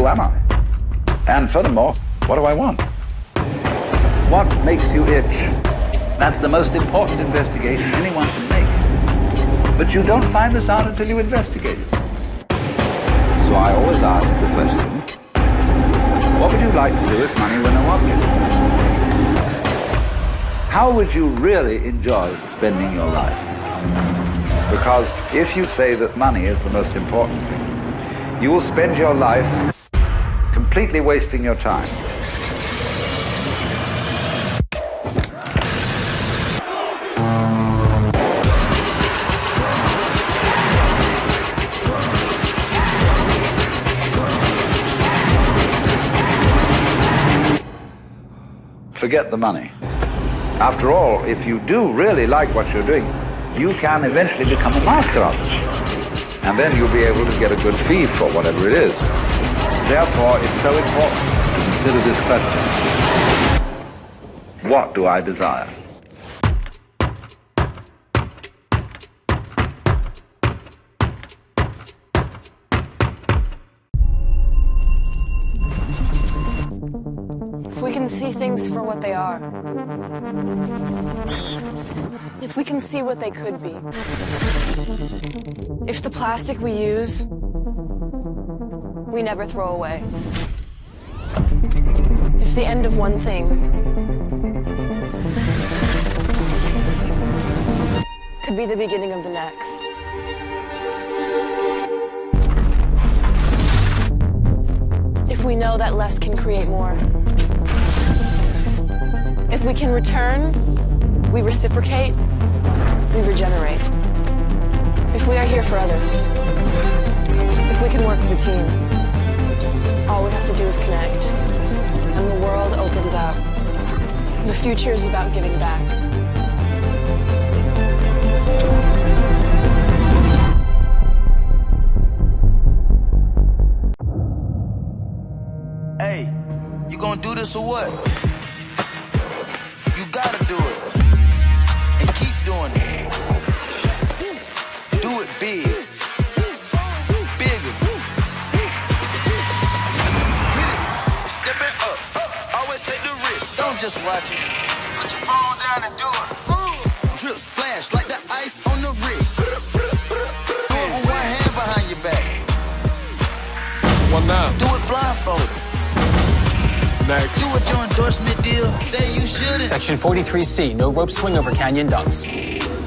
who am I? And furthermore, what do I want? What makes you itch? That's the most important investigation anyone can make. But you don't find this out until you investigate it. So I always ask the question, what would you like to do if money were no object? How would you really enjoy spending your life? Because if you say that money is the most important thing, you will spend your life completely wasting your time. Forget the money. After all, if you do really like what you're doing, you can eventually become a master of it. And then you'll be able to get a good fee for whatever it is. Therefore, it's so important to consider this question. What do I desire? If we can see things for what they are, if we can see what they could be, if the plastic we use, we never throw away, if the end of one thing could be the beginning of the next. If we know that less can create more. If we can return, we reciprocate, we regenerate. If we are here for others, if we can work as a team, all we have to do is connect, and the world opens up. The future is about giving back. Hey, you gonna do this or what? You gotta do it. And keep doing it. Do it big. Bigger. Hit it. Step it up. Always take the risk. Don't just watch it. Put your phone down and do it. Drip splash like the ice on the wrist. Do it with one hand behind your back. One now. Do it blindfolded. Next. Do a joint endorsement deal, say you shouldn't. Section 43C, no rope swing over canyon dunks.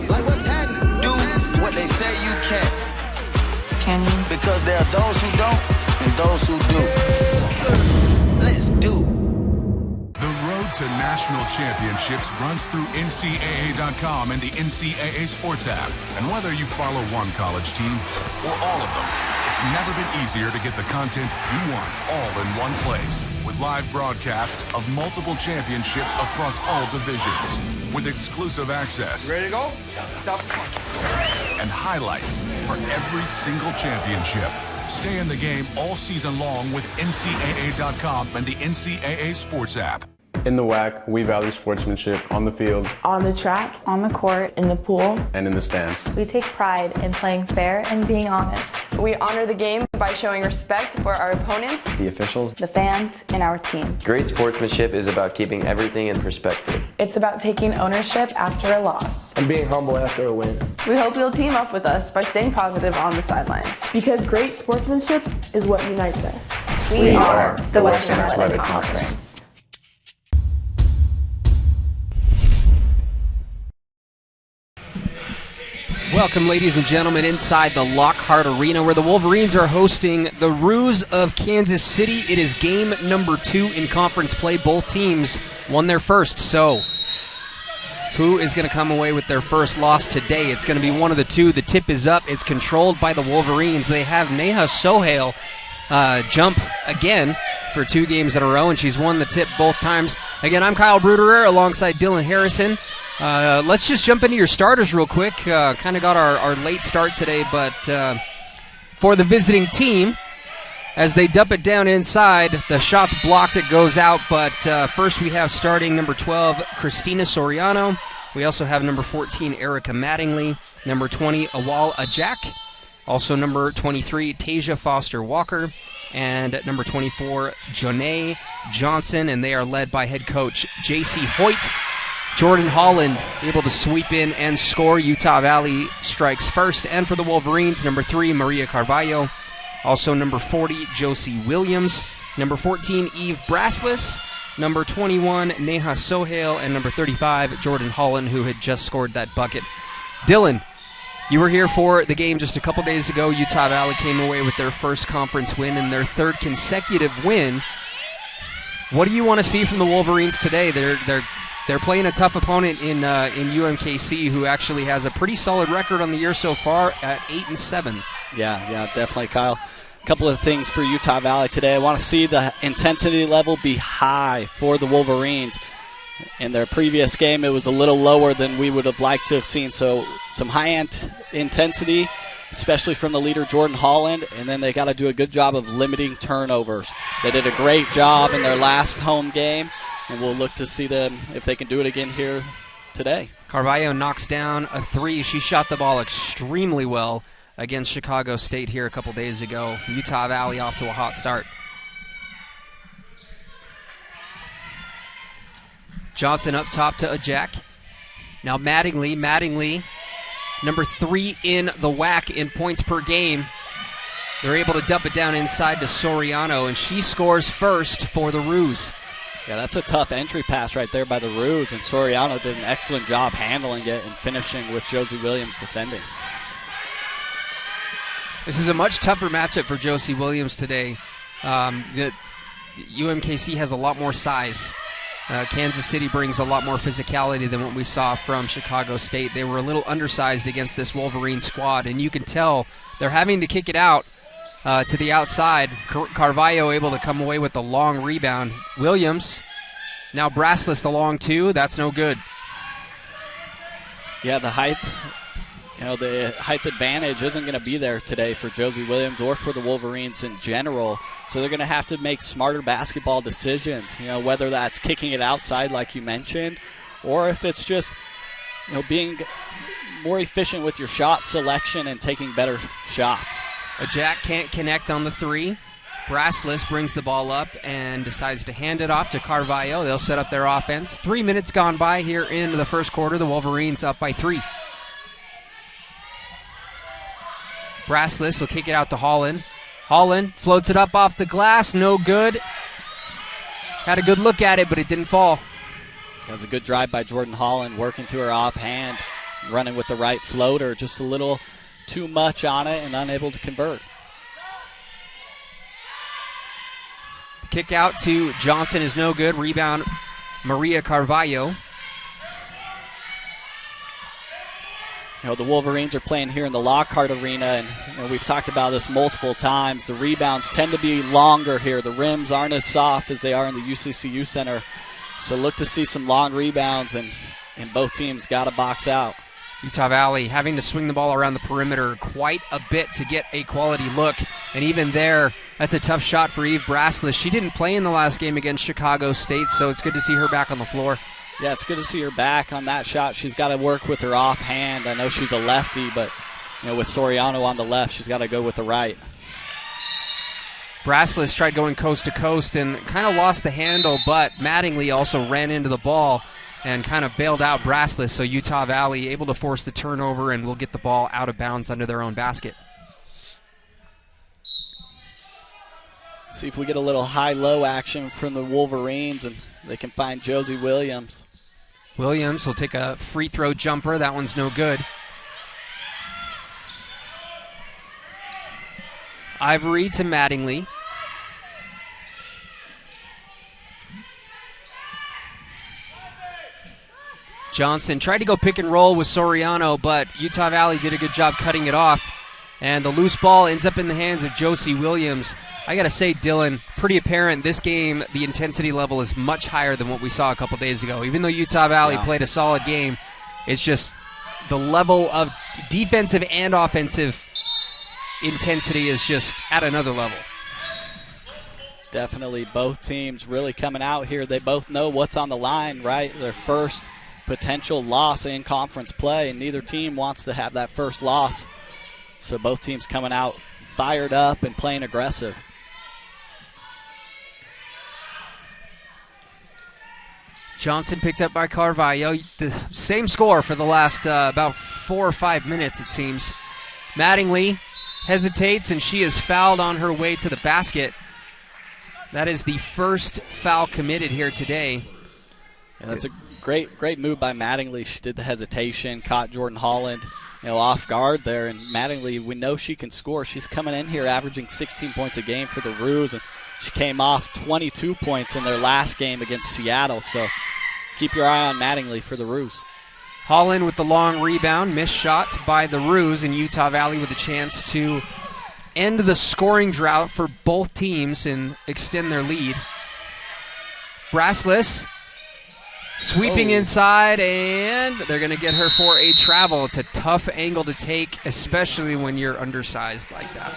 Like what's happening? Do what they say you can't. Can you? Because there are those who don't and those who do. Yes, sir. Let's do. The road to national championships runs through NCAA.com and the NCAA Sports app. And whether you follow one college team or all of them, it's never been easier to get the content you want all in one place. With live broadcasts of multiple championships across all divisions. With exclusive access. Ready to go? And highlights for every single championship. Stay in the game all season long with NCAA.com and the NCAA Sports app. In the WAC, we value sportsmanship on the field, on the track, on the court, in the pool, and in the stands. We take pride in playing fair and being honest. We honor the game by showing respect for our opponents, the officials, the fans, and our team. Great sportsmanship is about keeping everything in perspective. It's about taking ownership after a loss. And being humble after a win. We hope you'll team up with us by staying positive on the sidelines. Because great sportsmanship is what unites us. We are the Western Athletic Conference. Welcome, ladies and gentlemen, inside the Lockhart Arena where the Wolverines are hosting the Roos of Kansas City. It is game number 2 in conference play. Both teams won their first, so who is going to come away with their first loss today? It's going to be one of the two. The tip is up. It's controlled by the Wolverines. They have Neha Sohail jump again for 2 games in a row, and she's won the tip both times. Again, I'm Kyle Bruderer alongside Dylan Harrison. Let's just jump into your starters real quick. Kind of got our late start today, but for the visiting team, as they dump it down inside, the shot's blocked, it goes out, but first we have starting number 12, Christina Soriano. We also have number 14, Erica Mattingly, number 20, Awal Ajak, also number 23, Tasia Foster Walker, and number 24, Jonae Johnson, and they are led by head coach J.C. Hoyt. Jordan Holland able to sweep in and score. Utah Valley strikes first. And for the Wolverines, number 3, Maria Carvalho. Also number 40, Josie Williams. Number 14, Eve Braslis. Number 21, Neha Sohail. And number 35, Jordan Holland, who had just scored that bucket. Dylan, you were here for the game just a couple days ago. Utah Valley came away with their first conference win and their third consecutive win. What do you want to see from the Wolverines today? They're playing a tough opponent in UMKC, who actually has a pretty solid record on the year so far at 8-7. Yeah, definitely, Kyle. A couple of things for Utah Valley today. I want to see the intensity level be high for the Wolverines. In their previous game, it was a little lower than we would have liked to have seen. So some high intensity, especially from the leader, Jordan Holland, and then they got to do a good job of limiting turnovers. They did a great job in their last home game, and we'll look to see them if they can do it again here today. Carvalho knocks down a 3. She shot the ball extremely well against Chicago State here a couple days ago. Utah Valley off to a hot start. Johnson up top to Ajak. Now Mattingly, number 3 in the WAC in points per game. They're able to dump it down inside to Soriano, and she scores first for the Roos. Yeah, that's a tough entry pass right there by the Roos, and Soriano did an excellent job handling it and finishing with Josie Williams defending. This is a much tougher matchup for Josie Williams today. UMKC has a lot more size. Kansas City brings a lot more physicality than what we saw from Chicago State. They were a little undersized against this Wolverine squad, and you can tell they're having to kick it out to the outside. Carvalho able to come away with a long rebound. Williams, now Braslis the long 2. That's no good. Yeah, the height advantage isn't going to be there today for Josie Williams or for the Wolverines in general. So they're going to have to make smarter basketball decisions, whether that's kicking it outside like you mentioned, or if it's just, being more efficient with your shot selection and taking better shots. Ajak can't connect on the 3. Braslis brings the ball up and decides to hand it off to Carvalho. They'll set up their offense. 3 minutes gone by here in the first quarter. The Wolverines up by 3. Braslis will kick it out to Holland. Holland floats it up off the glass. No good. Had a good look at it, but it didn't fall. That was a good drive by Jordan Holland, working to her offhand, running with the right floater. Just a little too much on it and unable to convert. Kick out to Johnson is no good. Rebound, Maria Carvalho. The Wolverines are playing here in the Lockhart Arena, and we've talked about this multiple times. The rebounds tend to be longer here. The rims aren't as soft as they are in the UCCU Center. So look to see some long rebounds, and both teams got to box out. Utah Valley having to swing the ball around the perimeter quite a bit to get a quality look. And even there, that's a tough shot for Eve Braslis. She didn't play in the last game against Chicago State, so it's good to see her back on the floor. Yeah, it's good to see her back on that shot. She's got to work with her offhand. I know she's a lefty, but with Soriano on the left, she's got to go with the right. Braslis tried going coast to coast and kind of lost the handle, but Mattingly also ran into the ball and kind of bailed out Braslis, so Utah Valley able to force the turnover and will get the ball out of bounds under their own basket. See if we get a little high-low action from the Wolverines, and they can find Josie Williams. Williams will take a free throw jumper. That one's no good. Ivory to Mattingly. Johnson tried to go pick and roll with Soriano, but Utah Valley did a good job cutting it off. And the loose ball ends up in the hands of Josie Williams. I got to say, Dylan, pretty apparent this game, the intensity level is much higher than what we saw a couple days ago. Even though Utah Valley played a solid game, it's just the level of defensive and offensive intensity is just at another level. Definitely both teams really coming out here. They both know what's on the line, right? Their first potential loss in conference play, and neither team wants to have that first loss. So both teams coming out fired up and playing aggressive. Johnson picked up by Carvalho. The same score for the last about 4 or 5 minutes, it seems. Mattingly hesitates, and she is fouled on her way to the basket. That is the first foul committed here today. And that's a great move by Mattingly. She did the hesitation, caught Jordan Holland off guard there. And Mattingly, we know she can score. She's coming in here averaging 16 points a game for the Roos, and she came off 22 points in their last game against Seattle. So keep your eye on Mattingly for the Roos. Holland with the long rebound, missed shot by the Roos, and Utah Valley with a chance to end the scoring drought for both teams and extend their lead. Brassless sweeping inside, and they're going to get her for a travel. It's a tough angle to take, especially when you're undersized like that.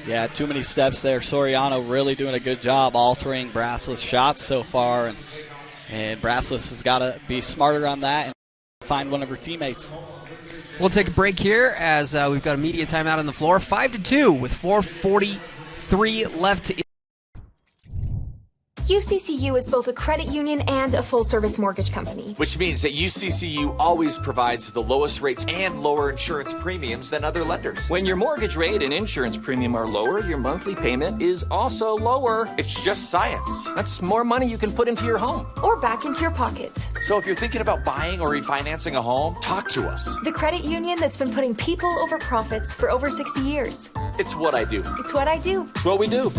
Yeah, too many steps there. Soriano really doing a good job altering Brassless' shots so far, and Brassless has got to be smarter on that and find one of her teammates. We'll take a break here as we've got a media timeout on the floor. 5-2 with 4:43 left. UCCU is both a credit union and a full-service mortgage company. Which means that UCCU always provides the lowest rates and lower insurance premiums than other lenders. When your mortgage rate and insurance premium are lower, your monthly payment is also lower. It's just science. That's more money you can put into your home. Or back into your pocket. So if you're thinking about buying or refinancing a home, talk to us. The credit union that's been putting people over profits for over 60 years. It's what I do. It's what I do. It's what we do.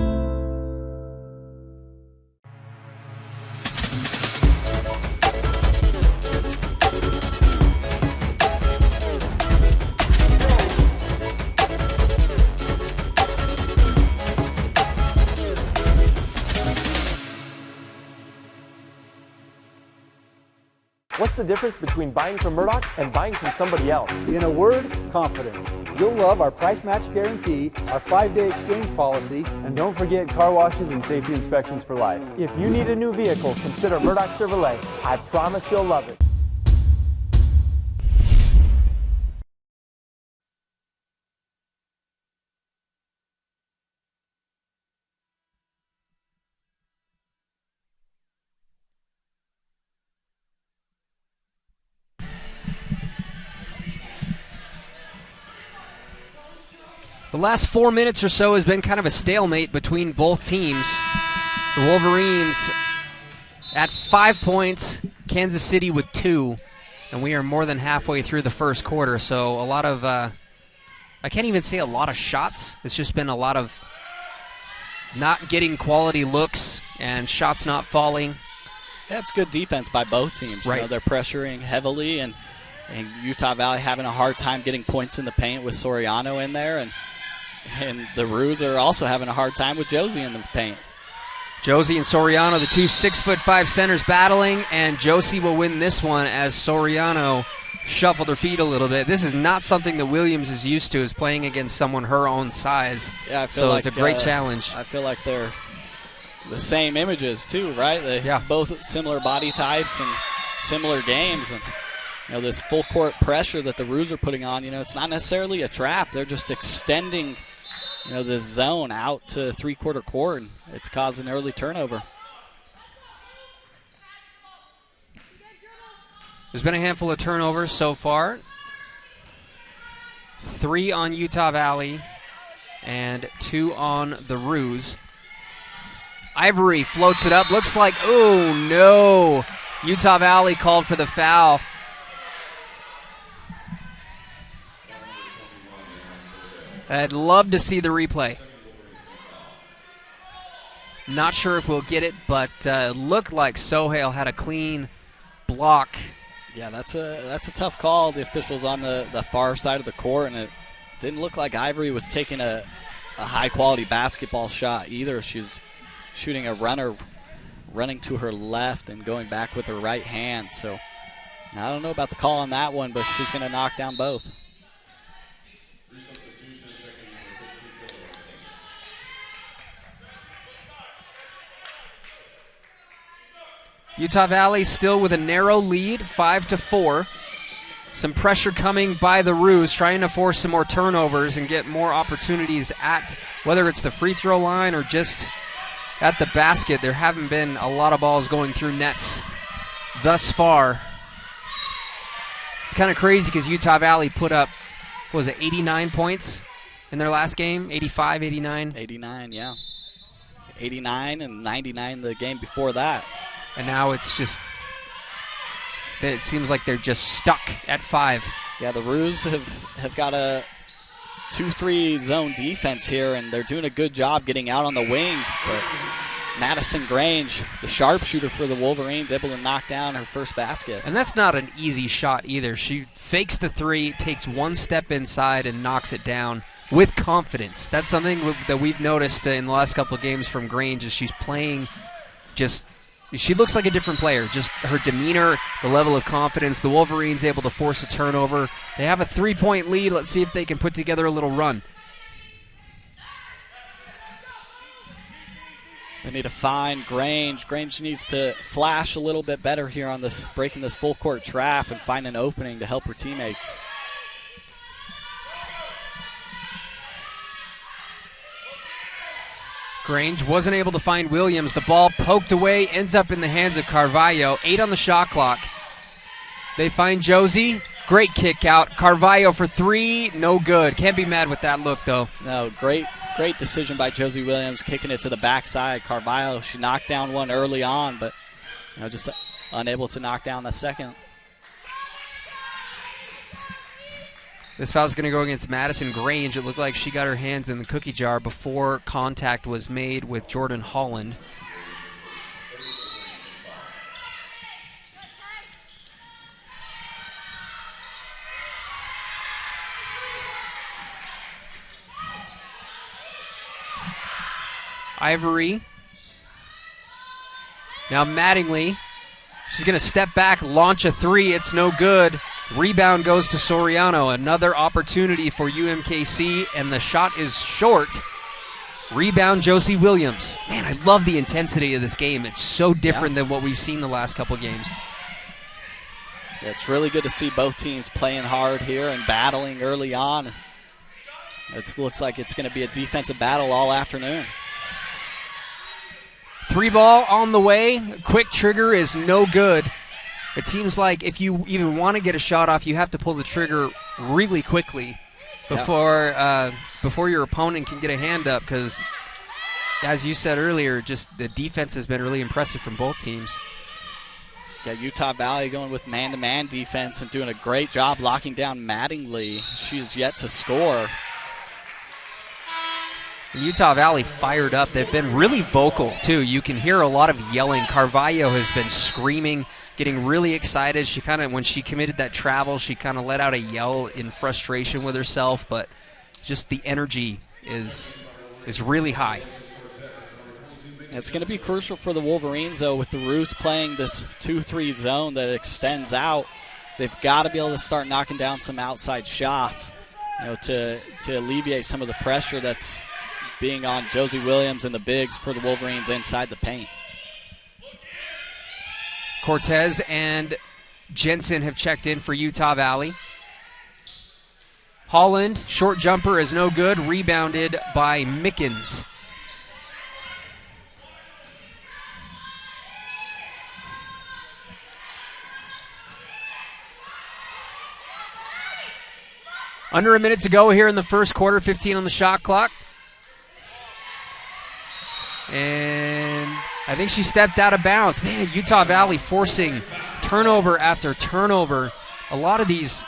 What's the difference between buying from Murdoch and buying from somebody else? In a word, confidence. You'll love our price match guarantee, our 5-day exchange policy, and don't forget car washes and safety inspections for life. If you need a new vehicle, consider Murdoch Chevrolet. I promise you'll love it. The last 4 minutes or so has been kind of a stalemate between both teams. The Wolverines at 5 points, Kansas City with 2, and we are more than halfway through the first quarter. So a lot of, I can't even say a lot of shots. It's just been a lot of not getting quality looks and shots not falling. Yeah, it's good defense by both teams. Right. You know, they're pressuring heavily, and Utah Valley having a hard time getting points in the paint with Soriano in there, and the Roos are also having a hard time with Josie in the paint. Josie and Soriano, the two 6'5" centers battling, and Josie will win this one as Soriano shuffled her feet a little bit. This is not something that Williams is used to, is playing against someone her own size. Yeah, I feel so like it's a great challenge. I feel like they're the same images too, right? They both similar body types and similar games, and this full court pressure that the Roos are putting on. It's not necessarily a trap. They're just extending this zone out to three-quarter court, and it's caused an early turnover. There's been a handful of turnovers so far. 3 on Utah Valley and 2 on the Roos. Ivory floats it up. Looks like, oh no, Utah Valley called for the foul. I'd love to see the replay. Not sure if we'll get it, but looked like Sohail had a clean block. Yeah, that's a tough call. The officials on the far side of the court, and it didn't look like Ivory was taking a high-quality basketball shot either. She's shooting a runner, running to her left and going back with her right hand. So I don't know about the call on that one, but she's going to knock down both. Utah Valley still with a narrow lead, 5-4. Some pressure coming by the Roos, trying to force some more turnovers and get more opportunities at, whether it's the free throw line or just at the basket. There haven't been a lot of balls going through nets thus far. It's kind of crazy because Utah Valley put up, 89 points in their last game? 85, 89? 89, yeah. 89 and 99 the game before that. And now it seems like they're just stuck at 5. Yeah, the Roos have got a 2-3 zone defense here, and they're doing a good job getting out on the wings. But Madison Grange, the sharpshooter for the Wolverines, able to knock down her first basket. And that's not an easy shot either. She fakes the 3, takes one step inside, and knocks it down with confidence. That's something that we've noticed in the last couple of games from Grange, is she's playing she looks like a different player. Just her demeanor, the level of confidence. The Wolverines able to force a turnover. They have a 3-point lead. Let's see if they can put together a little run. They need to find Grange. Grange needs to flash a little bit better here on this, breaking this full court trap and find an opening to help her teammates. Grange wasn't able to find Williams. The ball poked away, ends up in the hands of Carvalho. 8 on the shot clock. They find Josie. Great kick out. Carvalho for 3, no good. Can't be mad with that look, though. No, great decision by Josie Williams, kicking it to the backside. Carvalho, she knocked down one early on, but just unable to knock down the second. This foul's going to go against Madison Grange. It looked like she got her hands in the cookie jar before contact was made with Jordan Holland. Ivory. Now Mattingly. She's going to step back, launch a 3. It's no good. Rebound goes to Soriano. Another opportunity for UMKC, and the shot is short. Rebound, Josie Williams. Man, I love the intensity of this game. It's so different than what we've seen the last couple games. Yeah, it's really good to see both teams playing hard here and battling early on. It looks like it's going to be a defensive battle all afternoon. 3 ball on the way. Quick trigger is no good. It seems like if you even want to get a shot off, you have to pull the trigger really quickly before your opponent can get a hand up, because, as you said earlier, just the defense has been really impressive from both teams. Yeah, Utah Valley going with man-to-man defense and doing a great job locking down Mattingly. She's yet to score. Utah Valley fired up. They've been really vocal, too. You can hear a lot of yelling. Carvalho has been screaming, getting really excited. She when she committed that travel, she kind of let out a yell in frustration with herself, but just the energy is really high. It's going to be crucial for the Wolverines, though, with the Roos playing this 2-3 zone that extends out. They've got to be able to start knocking down some outside shots, to alleviate some of the pressure that's being on Josie Williams and the bigs for the Wolverines inside the paint. Cortez and Jensen have checked in for Utah Valley. Holland, short jumper is no good, rebounded by Mickens. Under a minute to go here in the first quarter, 15 on the shot clock. And I think she stepped out of bounds. Man, Utah Valley forcing turnover after turnover. A lot of these,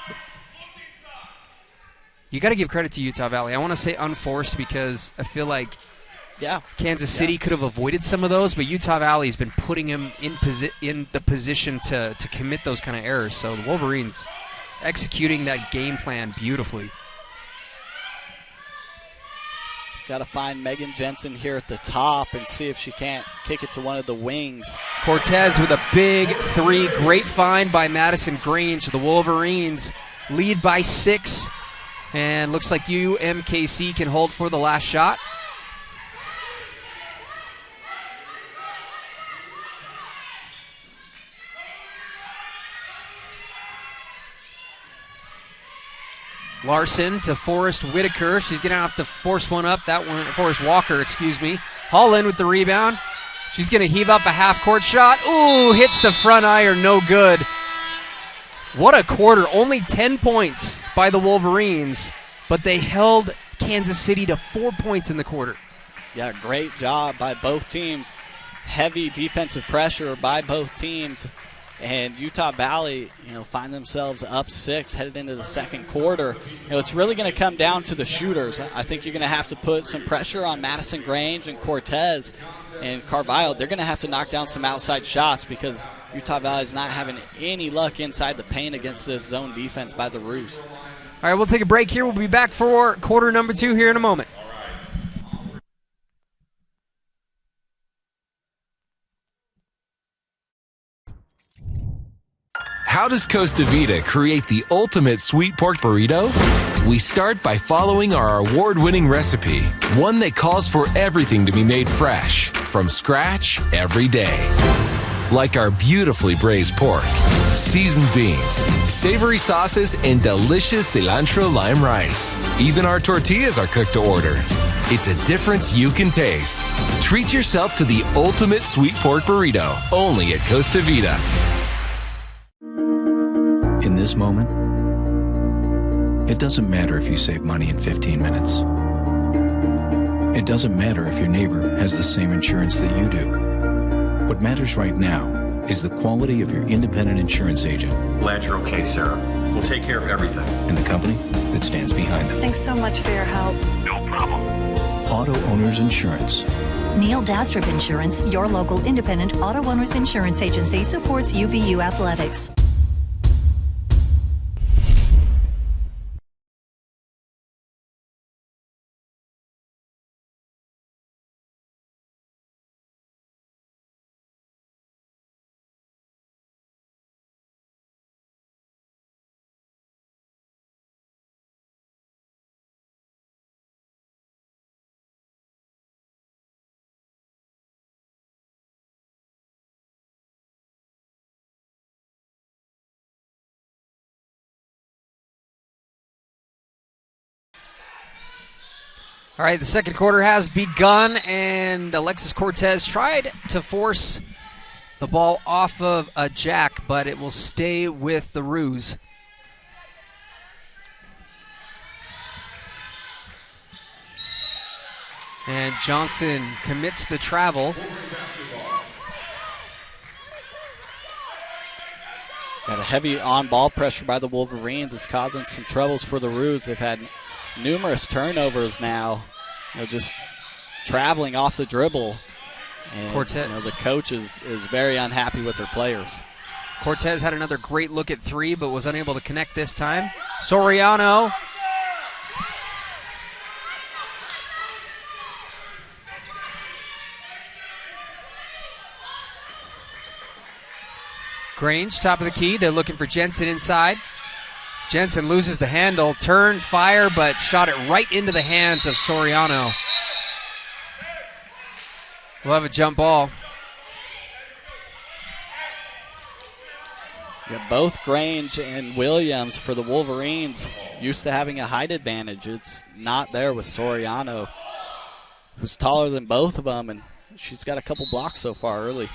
you got to give credit to Utah Valley. I want to say unforced because I feel like Kansas City could have avoided some of those, but Utah Valley has been putting them in the position to commit those kind of errors. So the Wolverines executing that game plan beautifully. Got to find Megan Jensen here at the top and see if she can't kick it to one of the wings. Cortez with a big 3. Great find by Madison Grange. The Wolverines lead by 6. And looks like UMKC can hold for the last shot. Larson to Forrest Whitaker. She's going to have to force one up. That one, Forrest Walker, excuse me. Holland with the rebound. She's going to heave up a half-court shot. Ooh, hits the front iron, no good. What a quarter. Only 10 points by the Wolverines, but they held Kansas City to 4 points in the quarter. Yeah, great job by both teams. Heavy defensive pressure by both teams. And Utah Valley, find themselves up 6 headed into the second quarter. It's really going to come down to the shooters. I think you're going to have to put some pressure on Madison Grange and Cortez and Carvalho. They're going to have to knock down some outside shots because Utah Valley is not having any luck inside the paint against this zone defense by the Roos. All right, we'll take a break here. We'll be back for quarter number 2 here in a moment. How does Costa Vida create the ultimate sweet pork burrito? We start by following our award-winning recipe, one that calls for everything to be made fresh, from scratch every day. Like our beautifully braised pork, seasoned beans, savory sauces, and delicious cilantro lime rice. Even our tortillas are cooked to order. It's a difference you can taste. Treat yourself to the ultimate sweet pork burrito, only at Costa Vida. In this moment, it doesn't matter if you save money in 15 minutes. It doesn't matter if your neighbor has the same insurance that you do. What matters right now is the quality of your independent insurance agent. Glad you're okay, Sarah. We'll take care of everything. And the company that stands behind them. Thanks so much for your help. No problem. Auto Owners Insurance. Neil Dastrup Insurance, your local independent auto owners insurance agency, supports UVU athletics. All right, the second quarter has begun, and Alexis Cortez tried to force the ball off of a jack, but it will stay with the Roos. And Johnson commits the travel. Got a heavy on-ball pressure by the Wolverines. It's causing some troubles for the Roos. They've had numerous turnovers now, just traveling off the dribble. And Cortez, the coach is very unhappy with their players. Cortez had another great look at 3, but was unable to connect this time. Soriano. Grange, top of the key. They're looking for Jensen inside. Jensen loses the handle, turn, fire, but shot it right into the hands of Soriano. We'll have a jump ball. Yeah, both Grange and Williams for the Wolverines used to having a height advantage. It's not there with Soriano, who's taller than both of them, and she's got a couple blocks so far early.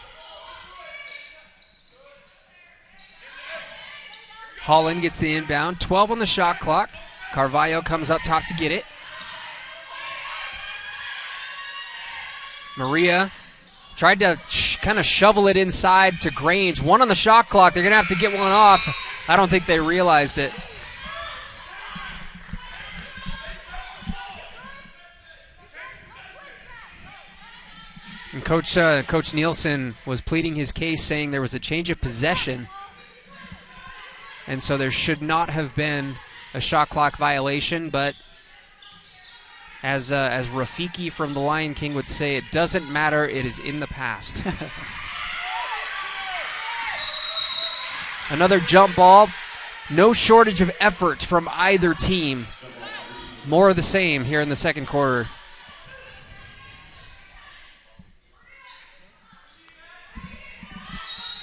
Holland gets the inbound. 12 on the shot clock. Carvalho comes up top to get it. Maria tried to kind of shovel it inside to Grange. 1 on the shot clock. They're going to have to get one off. I don't think they realized it. And Coach Nielsen was pleading his case, saying there was a change of possession. And so there should not have been a shot clock violation, but as Rafiki from the Lion King would say, it doesn't matter, it is in the past. Another jump ball. No shortage of effort from either team. More of the same here in the second quarter.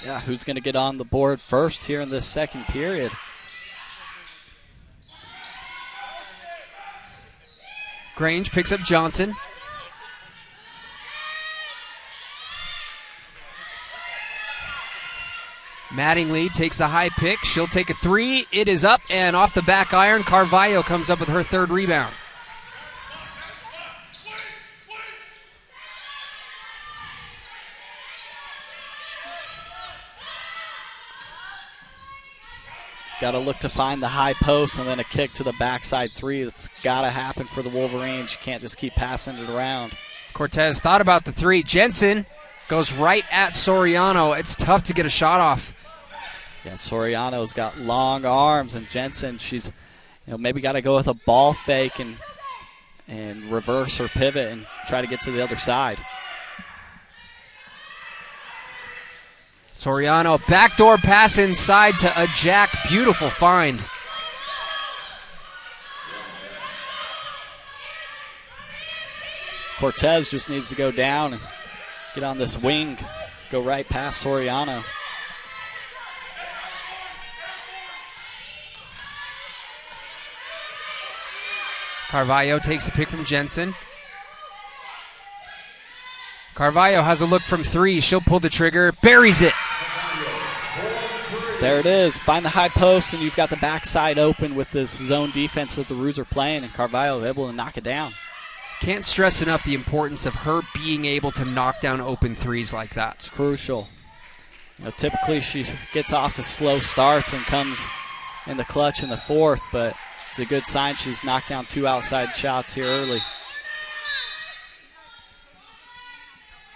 Yeah, who's going to get on the board first here in this second period? Grange picks up Johnson. Mattingly takes the high pick. She'll take a three. It is up and off the back iron. Carvalho comes up with her third rebound. Got to look to find the high post and then a kick to the backside three. That's got to happen for the Wolverines. You can't just keep passing it around. Cortez thought about the three. Jensen goes right at Soriano. It's tough to get a shot off. Yeah, Soriano's got long arms, and Jensen, she's maybe got to go with a ball fake and reverse or pivot and try to get to the other side. Soriano, backdoor pass inside to a Jack. Beautiful find. Cortez just needs to go down and get on this wing, go right past Soriano. Carvalho takes a pick from Jensen. Carvalho has a look from three. She'll pull the trigger, buries it. There it is. Find the high post, and you've got the backside open with this zone defense that the Roos are playing, and Carvalho able to knock it down. Can't stress enough the importance of her being able to knock down open threes like that. It's crucial. Typically she gets off to slow starts and comes in the clutch in the fourth, but it's a good sign she's knocked down two outside shots here early.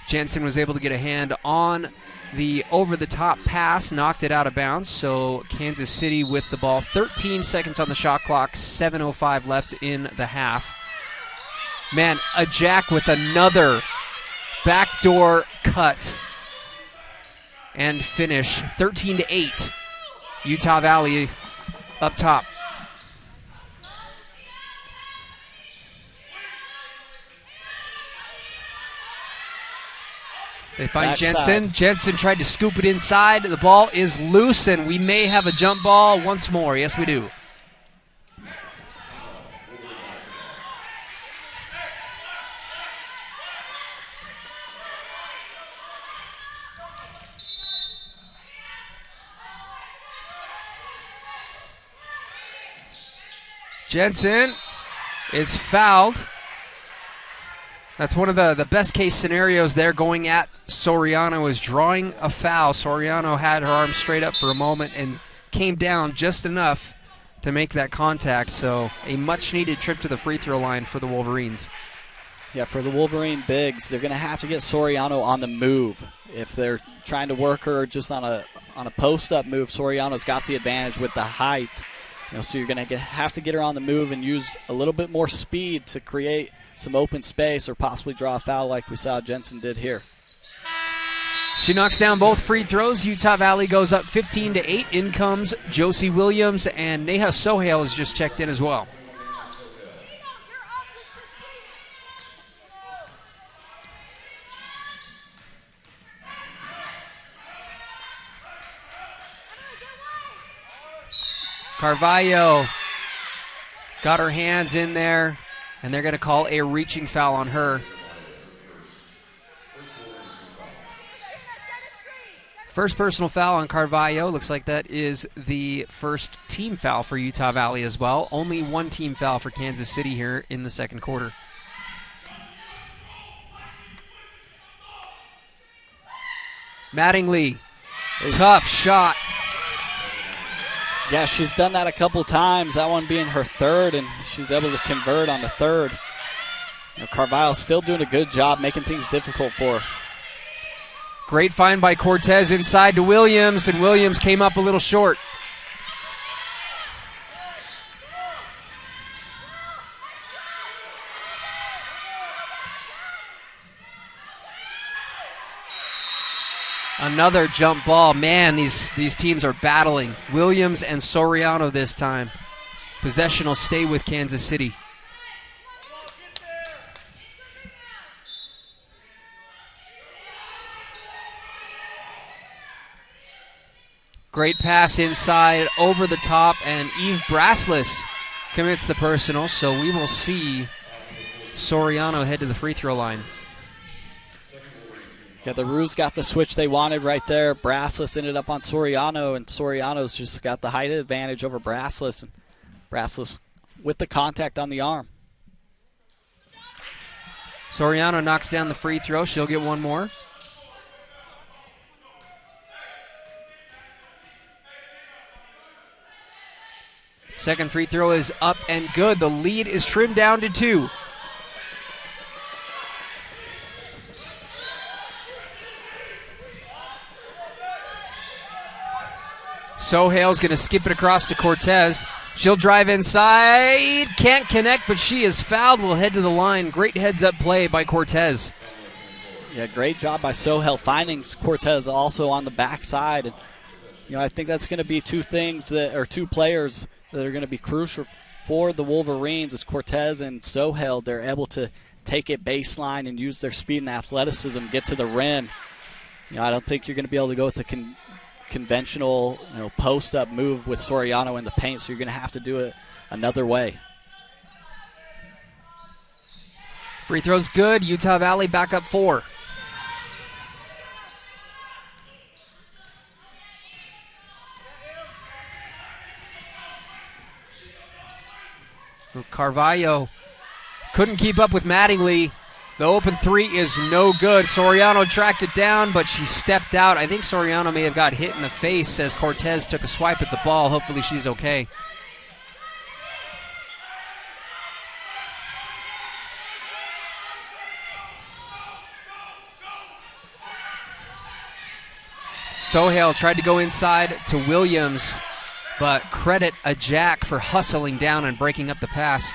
Jensen was able to get a hand on the over-the-top pass, knocked it out of bounds, so Kansas City with the ball. 13 seconds on the shot clock, 7:05 left in the half. Man, a Jack with another backdoor cut and finish. 13-8. Utah Valley up top. They find Jensen. Jensen tried to scoop it inside. The ball is loose, and we may have a jump ball once more. Yes, we do. Jensen is fouled. That's one of the best case scenarios there, going at Soriano, is drawing a foul. Soriano had her arm straight up for a moment and came down just enough to make that contact. So a much needed trip to the free throw line for the Wolverines. Yeah, for the Wolverine bigs, they're going to have to get Soriano on the move. If they're trying to work her just on a post-up move, Soriano's got the advantage with the height. So you're going to have to get her on the move and use a little bit more speed to create some open space or possibly draw a foul like we saw Jensen did here. She knocks down both free throws. Utah Valley goes up 15-8. In comes Josie Williams, and Neha Sohail has just checked in as well. Carvalho got her hands in there, and they're going to call a reaching foul on her. First personal foul on Carvalho. Looks like that is the first team foul for Utah Valley as well. Only one team foul for Kansas City here in the second quarter. Mattingly, tough shot. Yeah, she's done that a couple times, that one being her third, and she's able to convert on the third. Carvalho's still doing a good job making things difficult for her. Great find by Cortez inside to Williams, and Williams came up a little short. Another jump ball. Man, these teams are battling. Williams and Soriano this time. Possession will stay with Kansas City. Great pass inside, over the top, and Eve Brassless commits the personal, so we will see Soriano head to the free throw line. Yeah, the Roos got the switch they wanted right there. Brassless ended up on Soriano, and Soriano's just got the height advantage over Brassless. And Brassless with the contact on the arm. Soriano knocks down the free throw. She'll get one more. Second free throw is up and good. The lead is trimmed down to 2. Sohail's going to skip it across to Cortez. She'll drive inside. Can't connect, but she is fouled. Will head to the line. Great heads-up play by Cortez. Yeah, great job by Sohail finding Cortez also on the backside. And, I think that's going to be two players that are going to be crucial for the Wolverines is Cortez and Sohail. They're able to take it baseline and use their speed and athleticism, get to the rim. I don't think you're going to be able to go with a conventional post-up move with Soriano in the paint, so you're going to have to do it another way. Free throw's good. Utah Valley back up 4. Carvalho couldn't keep up with Mattingly. The open 3 is no good. Soriano tracked it down, but she stepped out. I think Soriano may have got hit in the face as Cortez took a swipe at the ball. Hopefully she's okay. Sohail tried to go inside to Williams, but credit a Jack for hustling down and breaking up the pass.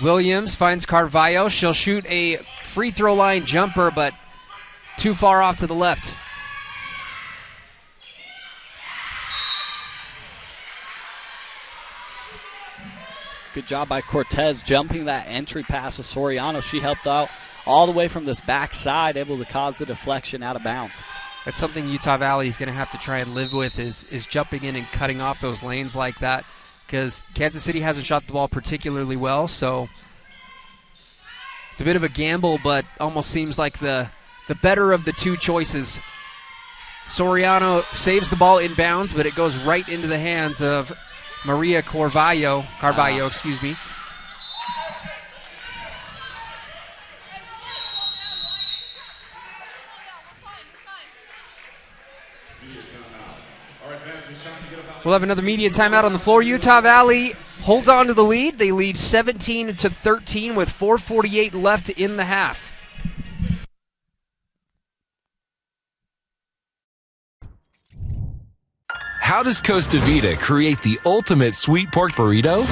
Williams finds Carvalho. She'll shoot a free throw line jumper, but too far off to the left. Good job by Cortez jumping that entry pass to Soriano. She helped out all the way from this backside, able to cause the deflection out of bounds. That's something Utah Valley is going to have to try and live with is jumping in and cutting off those lanes like that, because Kansas City hasn't shot the ball particularly well, so it's a bit of a gamble, but almost seems like the better of the two choices. Soriano saves the ball inbounds, but it goes right into the hands of Maria Carvalho. We'll have another media timeout on the floor. Utah Valley holds on to the lead. They lead 17-13 with 4:48 left in the half. How does Costa Vida create the ultimate sweet pork burrito?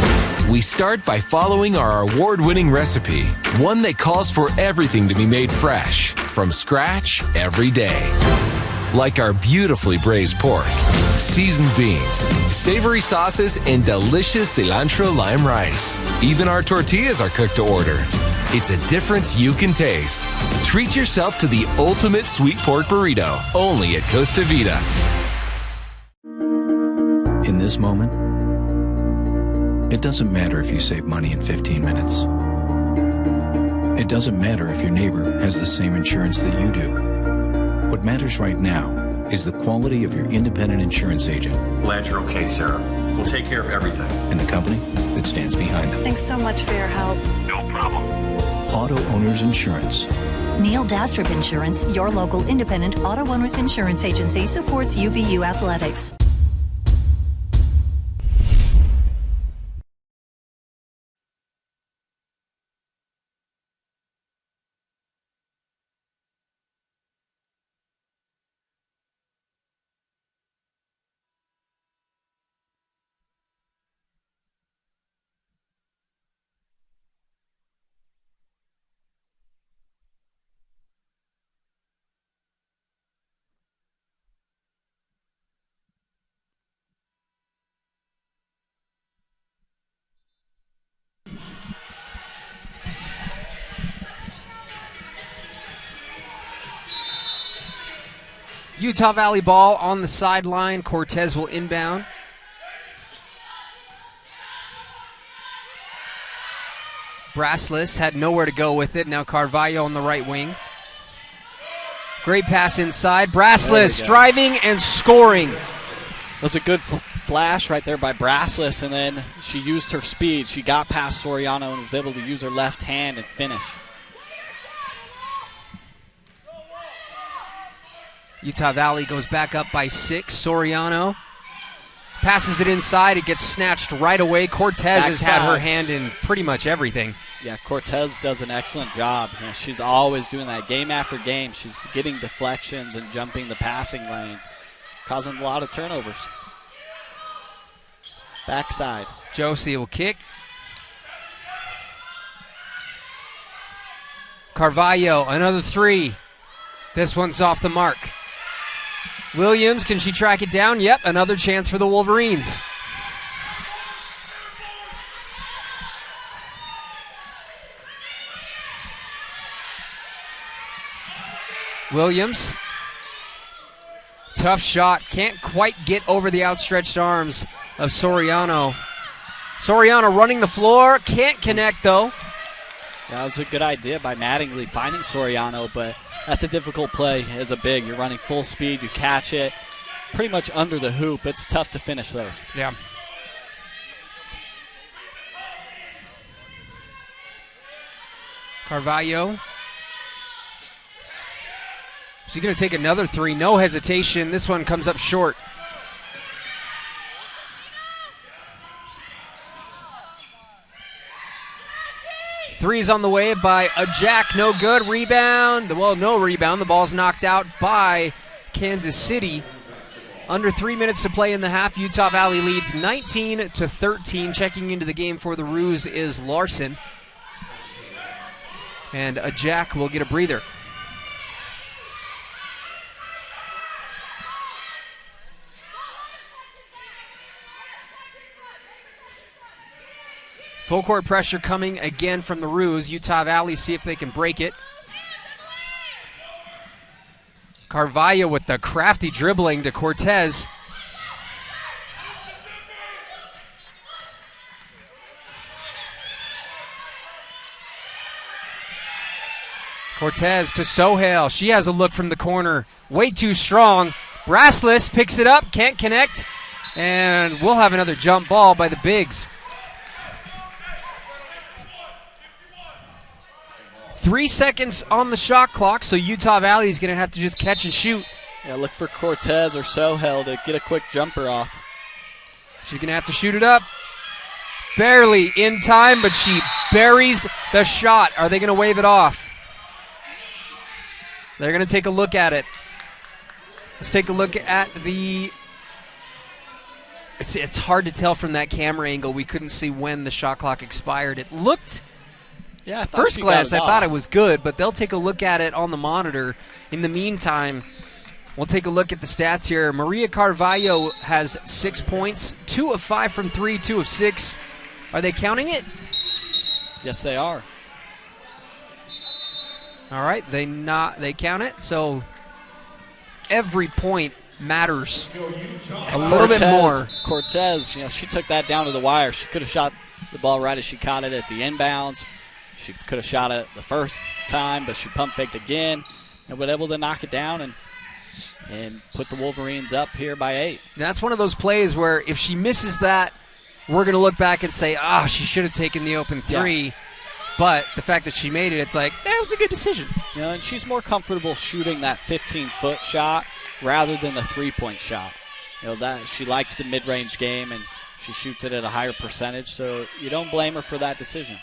We start by following our award-winning recipe, one that calls for everything to be made fresh, from scratch every day. Like our beautifully braised pork, seasoned beans, savory sauces, and delicious cilantro lime rice. Even our tortillas are cooked to order. It's a difference you can taste. Treat yourself to the ultimate sweet pork burrito, only at Costa Vida. In this moment, it doesn't matter if you save money in 15 minutes. It doesn't matter if your neighbor has the same insurance that you do. What matters right now is the quality of your independent insurance agent. Glad you're okay, Sarah. We'll take care of everything. And the company that stands behind them. Thanks so much for your help. No problem. Auto Owners Insurance. Neil Dastrup Insurance, your local independent auto owners insurance agency, supports UVU athletics. Utah Valley ball on the sideline. Cortez will inbound. Brassless had nowhere to go with it. Now Carvalho on the right wing. Great pass inside. Brassless driving and scoring. It was a good flash right there by Brassless, and then she used her speed. She got past Soriano and was able to use her left hand and finish. Utah Valley goes back up by 6. Soriano passes it inside. It gets snatched right away. Cortez has had her hand in pretty much everything. Yeah, Cortez does an excellent job. You know, she's always doing that game after game. She's getting deflections and jumping the passing lanes, causing a lot of turnovers. Backside. Josie will kick. Carvalho, another 3. This one's off the mark. Williams, can she track it down? Yep, another chance for the Wolverines. Williams. Tough shot. Can't quite get over the outstretched arms of Soriano. Soriano running the floor. Can't connect, though. That was a good idea by Mattingly finding Soriano, but that's a difficult play as a big. You're running full speed. You catch it pretty much under the hoop. It's tough to finish those. Yeah. Carvalho. She's going to take another 3. No hesitation. This one comes up short. Three's on the way by a Jack. No good. Rebound. Well, no rebound. The ball's knocked out by Kansas City. Under 3 minutes to play in the half. Utah Valley leads 19-13. Checking into the game for the Roos is Larson. And a Jack will get a breather. Full court pressure coming again from the Roos. Utah Valley see if they can break it. Carvalho with the crafty dribbling to Cortez. Cortez to Sohail. She has a look from the corner. Way too strong. Brassless picks it up. Can't connect. And we'll have another jump ball by the Bigs. 3 seconds on the shot clock, so Utah Valley is going to have to just catch and shoot. Yeah, look for Cortez or Sohail to get a quick jumper off. She's going to have to shoot it up. Barely in time, but she buries the shot. Are they going to wave it off? They're going to take a look at it. Let's take a look at the... It's hard to tell from that camera angle. We couldn't see when the shot clock expired. It looked... Yeah, first glance, I thought it was good, but they'll take a look at it on the monitor. In the meantime, we'll take a look at the stats here. Maria Carvalho has 6 points, 2 of 5 from 3, 2 of 6. Are they counting it? Yes, they are. All right, they count it, so every point matters a little bit more. Cortez, she took that down to the wire. She could have shot the ball right as she caught it at the inbounds. She could have shot it the first time, but she pump faked again and was able to knock it down and put the Wolverines up here by 8. That's one of those plays where if she misses that, we're going to look back and say, she should have taken the open 3. Yeah. But the fact that she made it, it's like, that was a good decision. And she's more comfortable shooting that 15-foot shot rather than the 3-point shot. That she likes the mid-range game, and she shoots it at a higher percentage, so you don't blame her for that decision.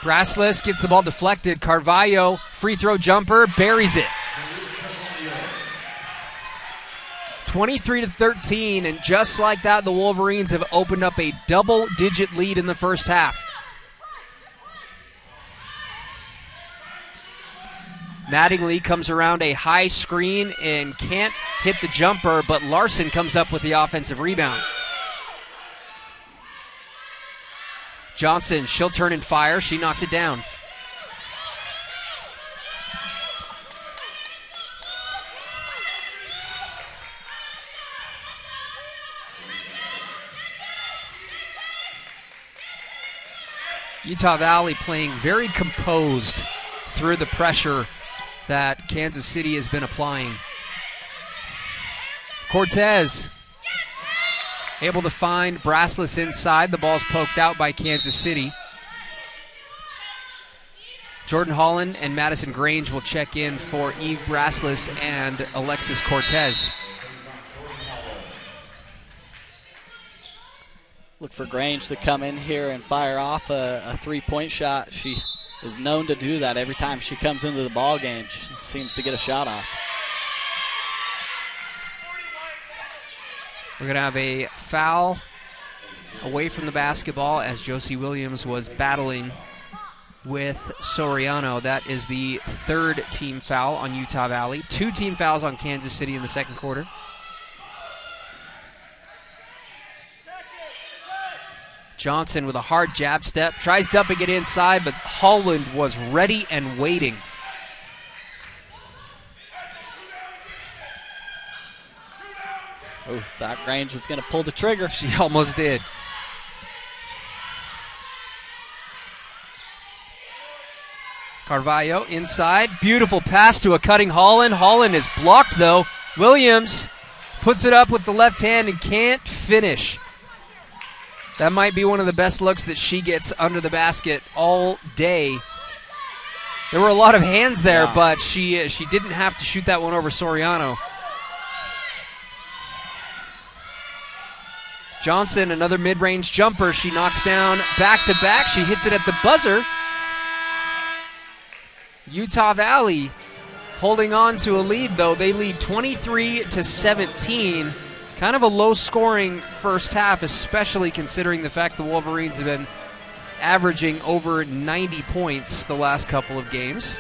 Brassless gets the ball deflected. Carvalho, free throw jumper, buries it. 23-13, and just like that, the Wolverines have opened up a double-digit lead in the first half. Mattingly comes around a high screen and can't hit the jumper, but Larson comes up with the offensive rebound. Johnson, she'll turn and fire. She knocks it down. Utah Valley playing very composed through the pressure that Kansas City has been applying. Cortez able to find Brassless inside. The ball's poked out by Kansas City. Jordan Holland and Madison Grange will check in for Eve Brassless and Alexis Cortez. Look for Grange to come in here and fire off a three-point shot. She is known to do that every time she comes into the ball game. She seems to get a shot off. We're going to have a foul away from the basketball as Josie Williams was battling with Soriano. That is the third team foul on Utah Valley. 2 team fouls on Kansas City in the second quarter. Johnson with a hard jab step, tries dumping it inside, but Holland was ready and waiting. Oh, thought Grange was going to pull the trigger. She almost did. Carvalho inside, beautiful pass to a cutting Holland. Holland is blocked though. Williams puts it up with the left hand and can't finish. That might be one of the best looks that she gets under the basket all day. There were a lot of hands there, but she didn't have to shoot that one over Soriano. Johnson, another mid-range jumper. She knocks down back-to-back. She hits it at the buzzer. Utah Valley holding on to a lead, though. They lead 23-17. Kind of a low-scoring first half, especially considering the fact the Wolverines have been averaging over 90 points the last couple of games.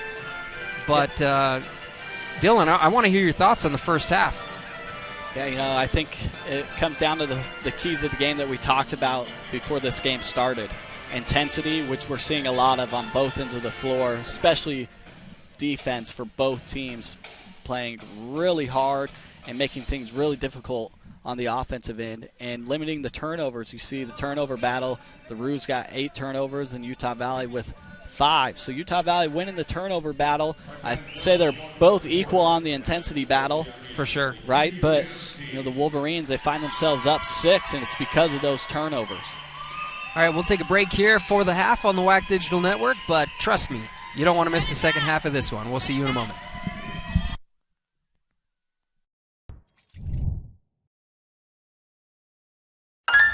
But, Dylan, I want to hear your thoughts on the first half. Yeah, I think it comes down to the keys of the game that we talked about before this game started. Intensity, which we're seeing a lot of on both ends of the floor, especially defense for both teams, playing really hard and making things really difficult on the offensive end, and limiting the turnovers. You see the turnover battle. The Roos got 8 turnovers and Utah Valley with 5. So Utah Valley winning the turnover battle. I'd say they're both equal on the intensity battle. For sure. Right? But the Wolverines, they find themselves up 6, and it's because of those turnovers. All right, we'll take a break here for the half on the WAC Digital Network, but trust me, you don't want to miss the second half of this one. We'll see you in a moment.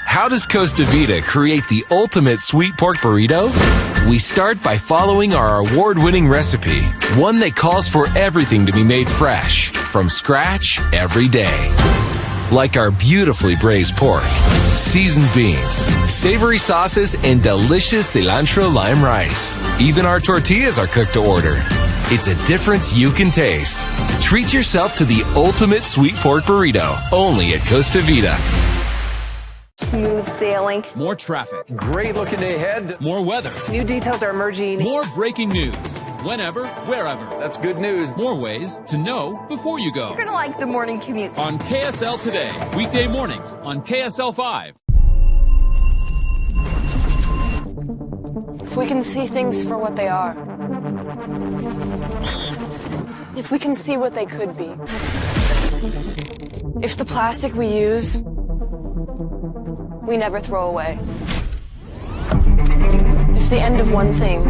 How does Costa Vida create the ultimate sweet pork burrito? We start by following our award-winning recipe, one that calls for everything to be made fresh, from scratch every day. Like our beautifully braised pork, seasoned beans, savory sauces, and delicious cilantro lime rice. Even our tortillas are cooked to order. It's a difference you can taste. Treat yourself to the ultimate sweet pork burrito, only at Costa Vida. Smooth sailing. More traffic. Great looking day ahead. More weather. New details are emerging. More breaking news. Whenever, wherever. That's good news. More ways to know before you go. You're going to like the morning commute. On KSL Today. Weekday mornings on KSL 5. If we can see things for what they are. If we can see what they could be. If the plastic we use, we never throw away. If the end of one thing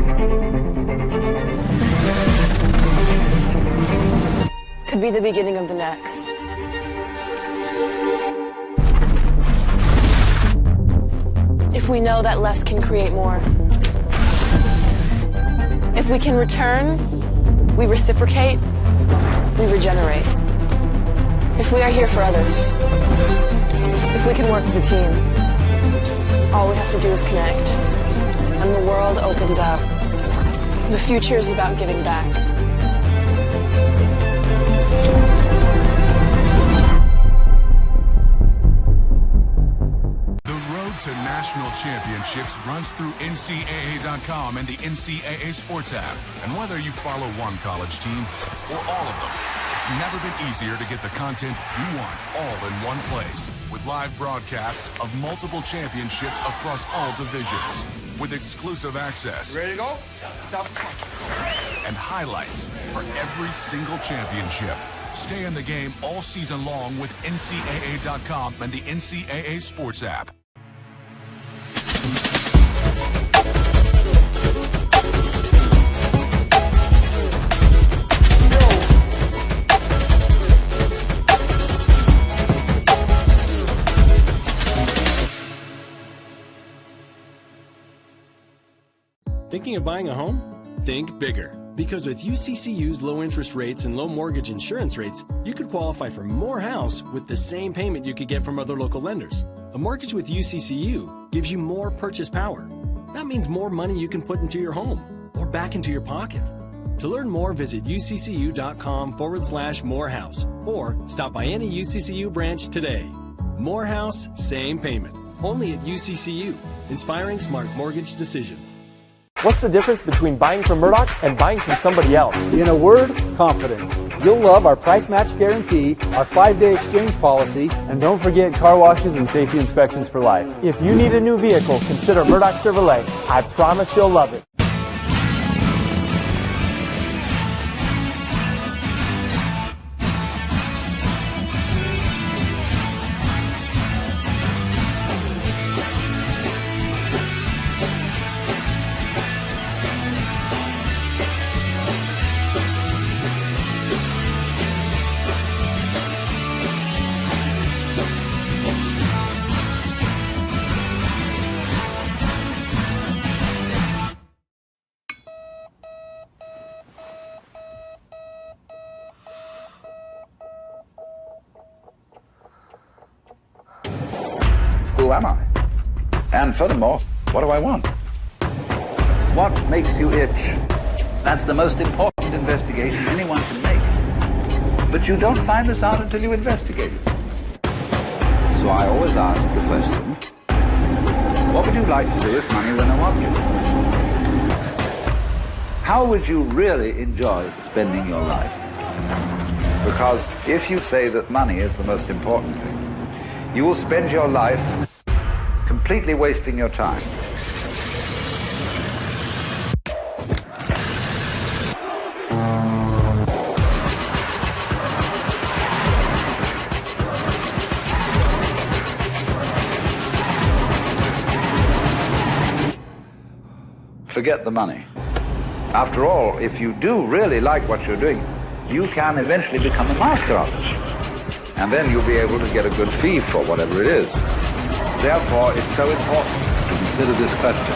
could be the beginning of the next. If we know that less can create more. If we can return, we reciprocate, we regenerate. If we are here for others, if we can work as a team, all we have to do is connect, and the world opens up. The future is about giving back. To national championships runs through NCAA.com and the NCAA Sports app. And whether you follow one college team or all of them, it's never been easier to get the content you want all in one place with live broadcasts of multiple championships across all divisions. with exclusive access. Ready to go? And highlights for every single championship. Stay in the game all season long with NCAA.com and the NCAA Sports app. Thinking of buying a home? Think bigger. Because with UCCU's low interest rates and low mortgage insurance rates, you could qualify for more house with the same payment you could get from other local lenders. A mortgage with UCCU gives you more purchase power. That means more money you can put into your home or back into your pocket. To learn more, visit uccu.com/morehouse or stop by any UCCU branch today. More house, same payment. Only at UCCU. Inspiring smart mortgage decisions. What's the difference between buying from Murdoch and buying from somebody else? In a word, confidence. You'll love our price match guarantee, our 5-day exchange policy, and don't forget car washes and safety inspections for life. If you need a new vehicle, consider Murdoch Chevrolet. I promise you'll love it. Who am I? And furthermore, what do I want? What makes you itch? That's the most important investigation anyone can make. But you don't find this out until you investigate it. So I always ask the question, what would you like to do if money were no object? How would you really enjoy spending your life? Because if you say that money is the most important thing, you will spend your life completely wasting your time. Forget the money. After all, if you do really like what you're doing, you can eventually become a master of it. And then you'll be able to get a good fee for whatever it is. Therefore, it's so important to consider this question.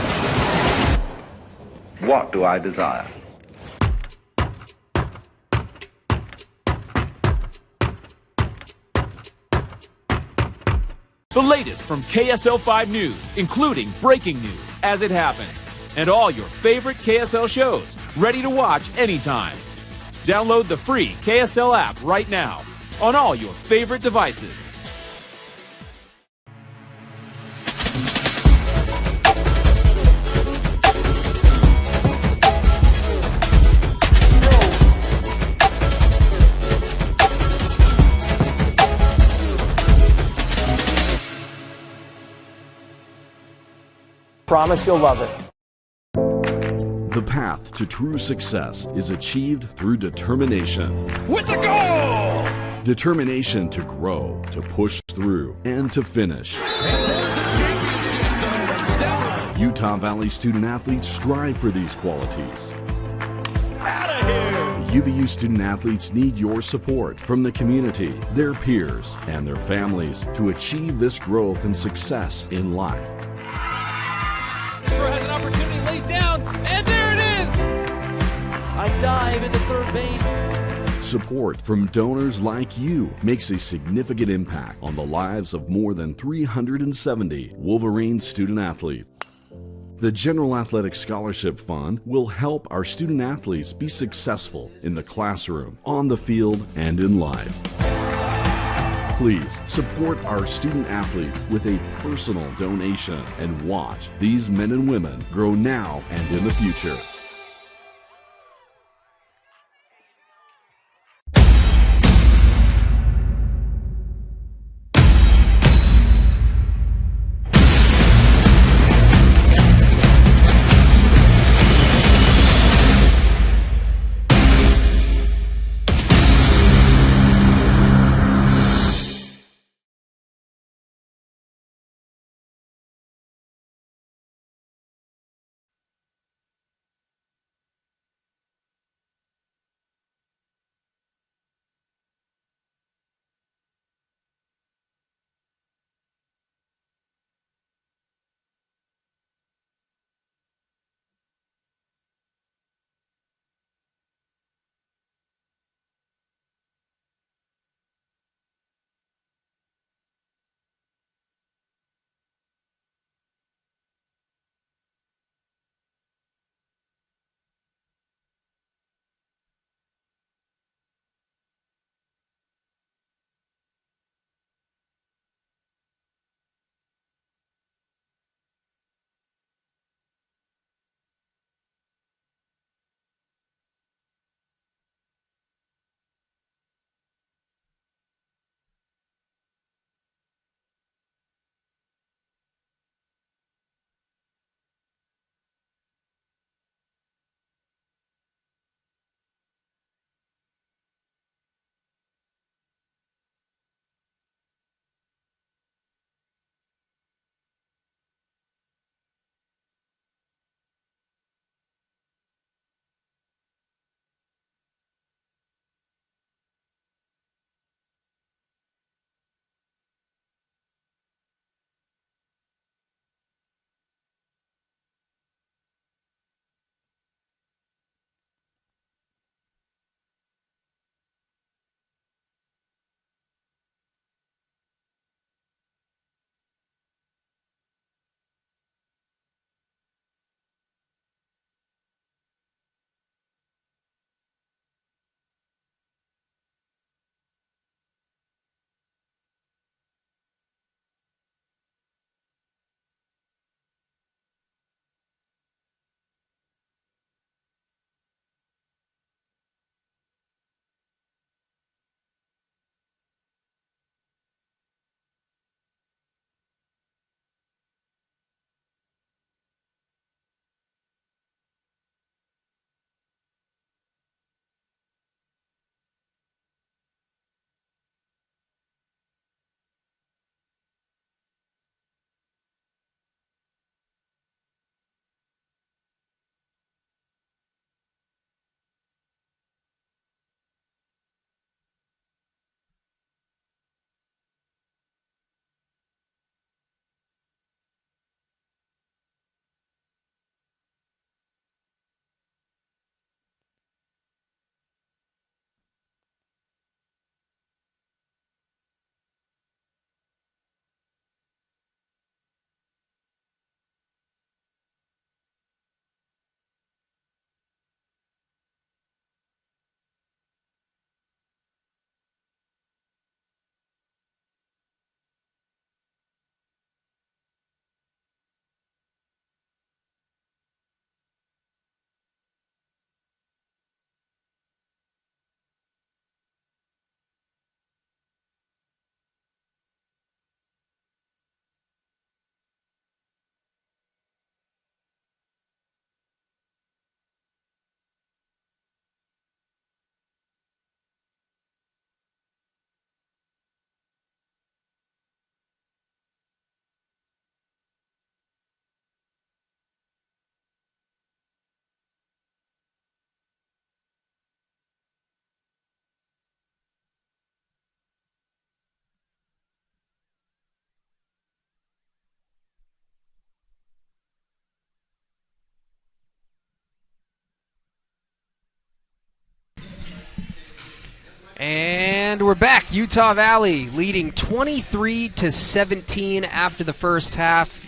What do I desire? The latest from KSL 5 News, including breaking news as it happens, and all your favorite KSL shows, ready to watch anytime. Download the free KSL app right now on all your favorite devices. Promise you'll love it. The path to true success is achieved through determination. With the goal! Determination to grow, to push through, and to finish. Utah Valley student athletes strive for these qualities. UVU student athletes need your support from the community, their peers, and their families to achieve this growth and success in life. Has an opportunity laid down, and there it is! I dive into third base. Support from donors like you makes a significant impact on the lives of more than 370 Wolverine student athletes. The General Athletic Scholarship Fund will help our student athletes be successful in the classroom, on the field, and in life. Please support our student athletes with a personal donation and watch these men and women grow now and in the future. And we're back. Utah Valley leading 23-17 after the first half.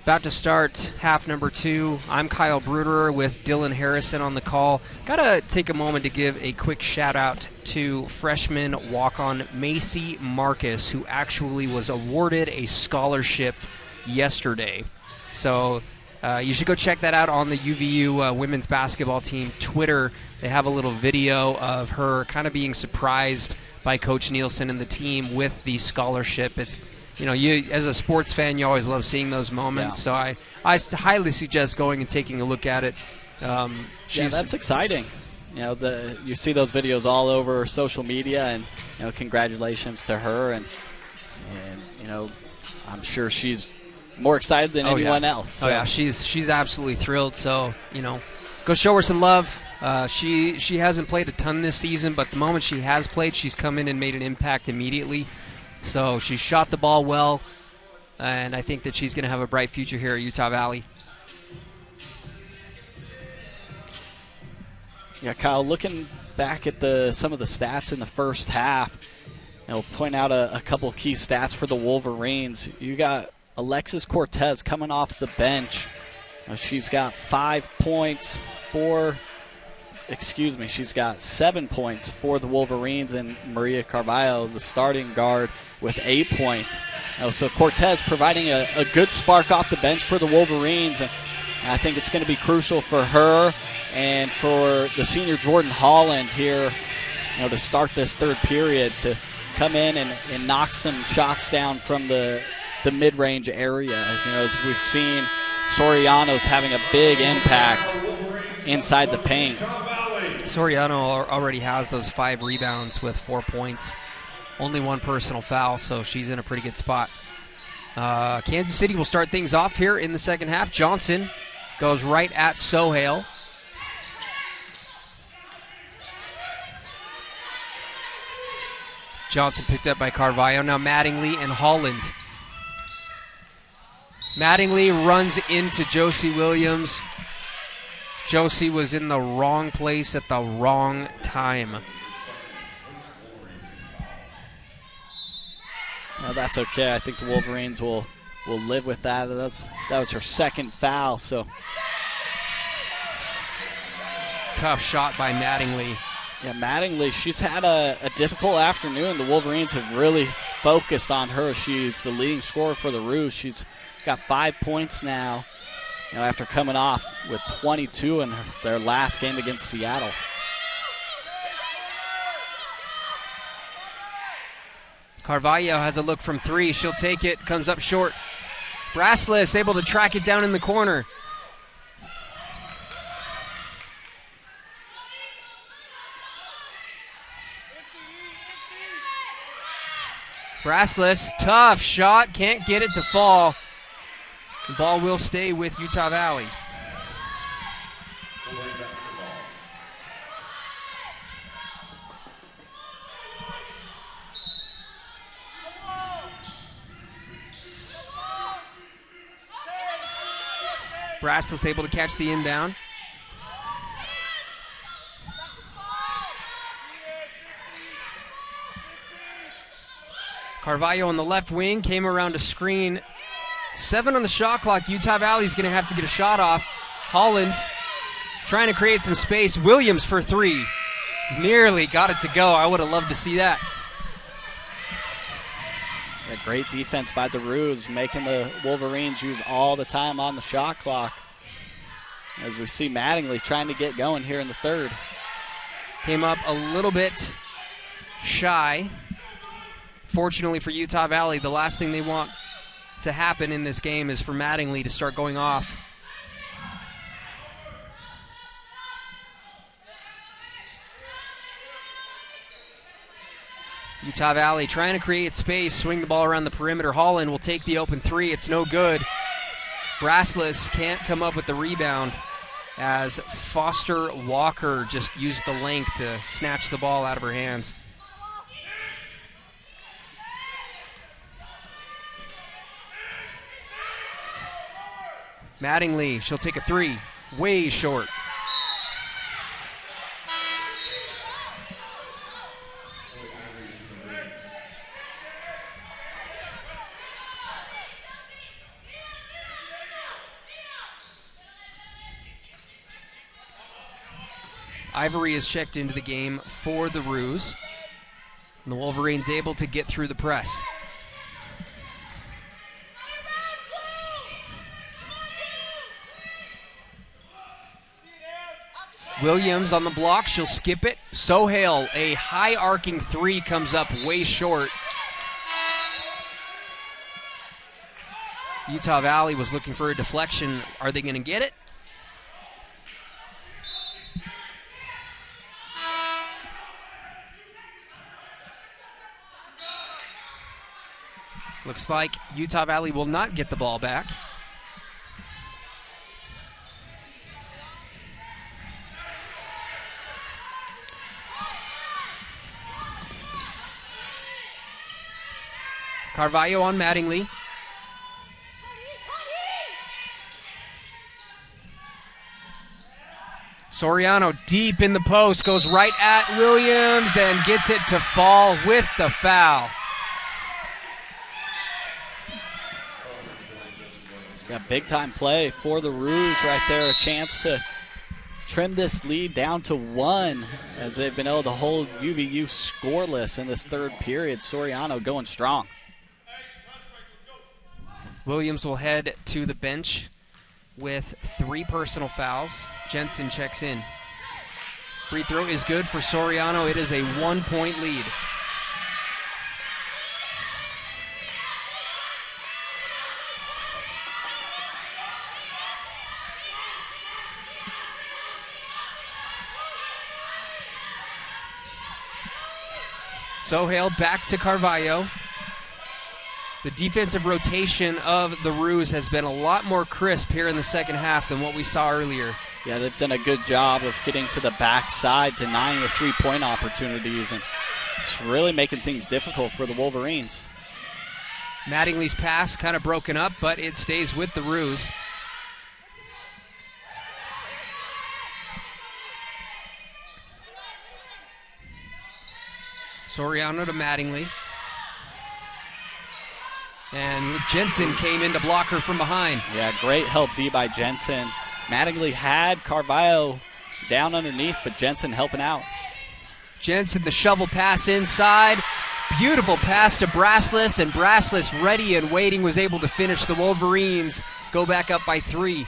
About to start half number 2. I'm Kyle Bruderer with Dylan Harrison on the call. Gotta take a moment to give a quick shout out to freshman walk-on Macy Marcus, who actually was awarded a scholarship yesterday. So you should go check that out on the UVU women's basketball team Twitter. They have a little video of her kind of being surprised by Coach Nielsen and the team with the scholarship. It's, you know, you as a sports fan, you always love seeing those moments. So I highly suggest going and taking a look at it. Yeah, that's exciting. You know, you see those videos all over social media, and you know, congratulations to her, and you know, I'm sure she's more excited than anyone else. So. Oh yeah, she's absolutely thrilled. So, you know, go show her some love. She hasn't played a ton this season, but the moment she has played, she's come in and made an impact immediately. So she shot the ball well, and I think that she's going to have a bright future here at Utah Valley. Yeah, Kyle, looking back at some of the stats in the first half, I'll point out a couple of key stats for the Wolverines. You got Alexis Cortez coming off the bench. She's got 5 points she's got 7 points for the Wolverines, and Maria Carvalho, the starting guard, with 8 points. So Cortez providing a good spark off the bench for the Wolverines, and I think it's going to be crucial for her and for the senior Jordan Holland here, you know, to start this third period, to come in and knock some shots down from the mid-range area. You know, as we've seen, Soriano's having a big impact inside the paint. Soriano already has those 5 rebounds with 4 points. Only 1 personal foul, so she's in a pretty good spot. Kansas City will start things off here in the second half. Johnson goes right at Sohail. Johnson picked up by Carvalho. Now Mattingly and Holland. Mattingly runs into Josie Williams. Josie was in the wrong place at the wrong time. Well, that's okay. I think the Wolverines will live with that. That was her second foul. So tough shot by Mattingly. Yeah, Mattingly, she's had a difficult afternoon. The Wolverines have really focused on her. She's the leading scorer for the Roos. She's got 5 points now, you know, after coming off with 22 in their last game against Seattle. Carvalho has a look from 3. She'll take it. Comes up short. Braslis able to track it down in the corner. Braslis, tough shot. Can't get it to fall. The ball will stay with Utah Valley. Braslis able to catch the inbound. Carvalho on the left wing came around a screen. 7 on the shot clock. Utah Valley's going to have to get a shot off. Holland trying to create some space. Williams for 3. Nearly got it to go. I would have loved to see that. A great defense by the Roos, making the Wolverines use all the time on the shot clock. As we see Mattingly trying to get going here in the third. Came up a little bit shy. Fortunately for Utah Valley, the last thing they want to happen in this game is for Mattingly to start going off. Utah Valley trying to create space, swing the ball around the perimeter. Holland will take the open 3. It's no good. Braslis can't come up with the rebound as Foster Walker just used the length to snatch the ball out of her hands. Mattingly, she'll take a 3. Way short. Ivory is checked into the game for the Roos. And the Wolverines able to get through the press. Williams on the block, she'll skip it. Sohail, a high arcing three, comes up way short. Utah Valley was looking for a deflection. Are they going to get it? Looks like Utah Valley will not get the ball back. Carvalho on Mattingly. Soriano deep in the post, goes right at Williams and gets it to fall with the foul. Yeah, big time play for the Roos right there. A chance to trim this lead down to 1 as they've been able to hold UVU scoreless in this third period. Soriano going strong. Williams will head to the bench with 3 personal fouls. Jensen checks in. Free throw is good for Soriano. It is a 1-point lead. Sohail back to Carvalho. The defensive rotation of the Roos has been a lot more crisp here in the second half than what we saw earlier. Yeah, they've done a good job of getting to the backside, denying the three-point opportunities, and it's really making things difficult for the Wolverines. Mattingly's pass kind of broken up, but it stays with the Roos. Soriano to Mattingly. And Jensen came in to block her from behind. Yeah, great help D by Jensen. Mattingly had Carvalho down underneath, but Jensen helping out. Jensen, the shovel pass inside. Beautiful pass to Braslis, and Braslis, ready and waiting, was able to finish. The Wolverines go back up by 3.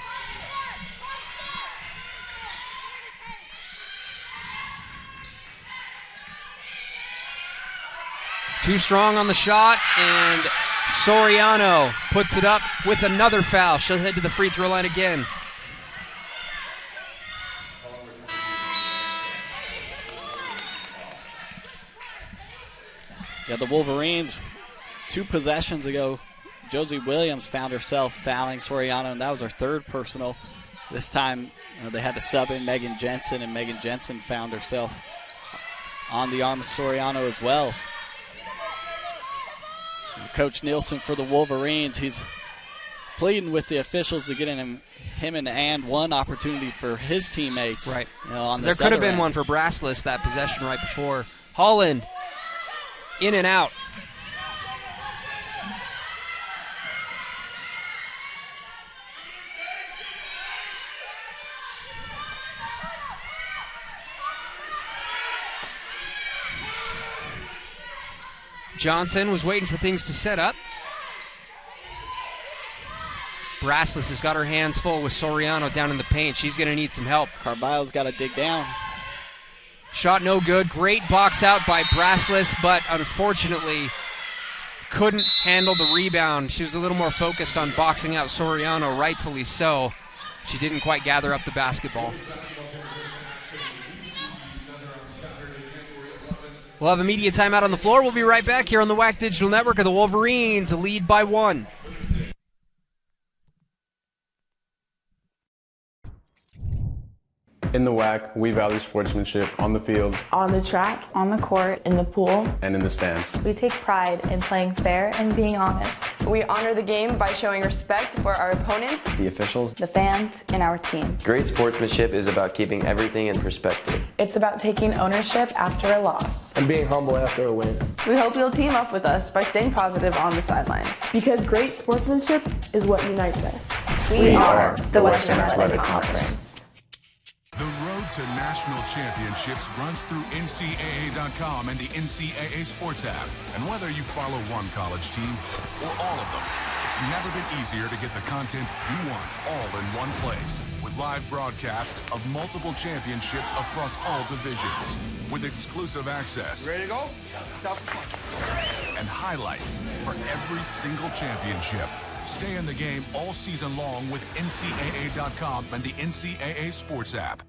Too strong on the shot, and Soriano puts it up with another foul. She'll head to the free throw line again. Yeah, the Wolverines, 2 possessions ago, Josie Williams found herself fouling Soriano, and that was her 3rd personal. This time, they had to sub in Megan Jensen, and Megan Jensen found herself on the arm of Soriano as well. Coach Nielsen for the Wolverines, he's pleading with the officials to get him an and one opportunity for his teammates. Right. On there could have been one for Braslis, that possession right before. Holland in and out. Johnson was waiting for things to set up. Braslis has got her hands full with Soriano down in the paint. She's going to need some help. Carvalho's got to dig down. Shot no good. Great box out by Braslis, but unfortunately couldn't handle the rebound. She was a little more focused on boxing out Soriano, rightfully so. She didn't quite gather up the basketball. We'll have a media timeout on the floor. We'll be right back here on the WAC Digital Network. Of the Wolverines lead by 1. In the WAC, we value sportsmanship on the field, on the track, on the court, in the pool, and in the stands. We take pride in playing fair and being honest. We honor the game by showing respect for our opponents, The officials, the fans, and our team. Great sportsmanship is about keeping everything in perspective. It's about taking ownership after a loss. and being humble after a win. We hope you'll team up with us by staying positive on the sidelines. Because great sportsmanship is what unites us. We are the Western Athletic Conference. The road to national National Championships runs through NCAA.com and the NCAA Sports app. And whether you follow one college team or all of them, it's never been easier to get the content you want all in one place. With live broadcasts of multiple championships across all divisions. With exclusive access. Ready to go? And highlights for every single championship. Stay in the game all season long with NCAA.com and the NCAA Sports app.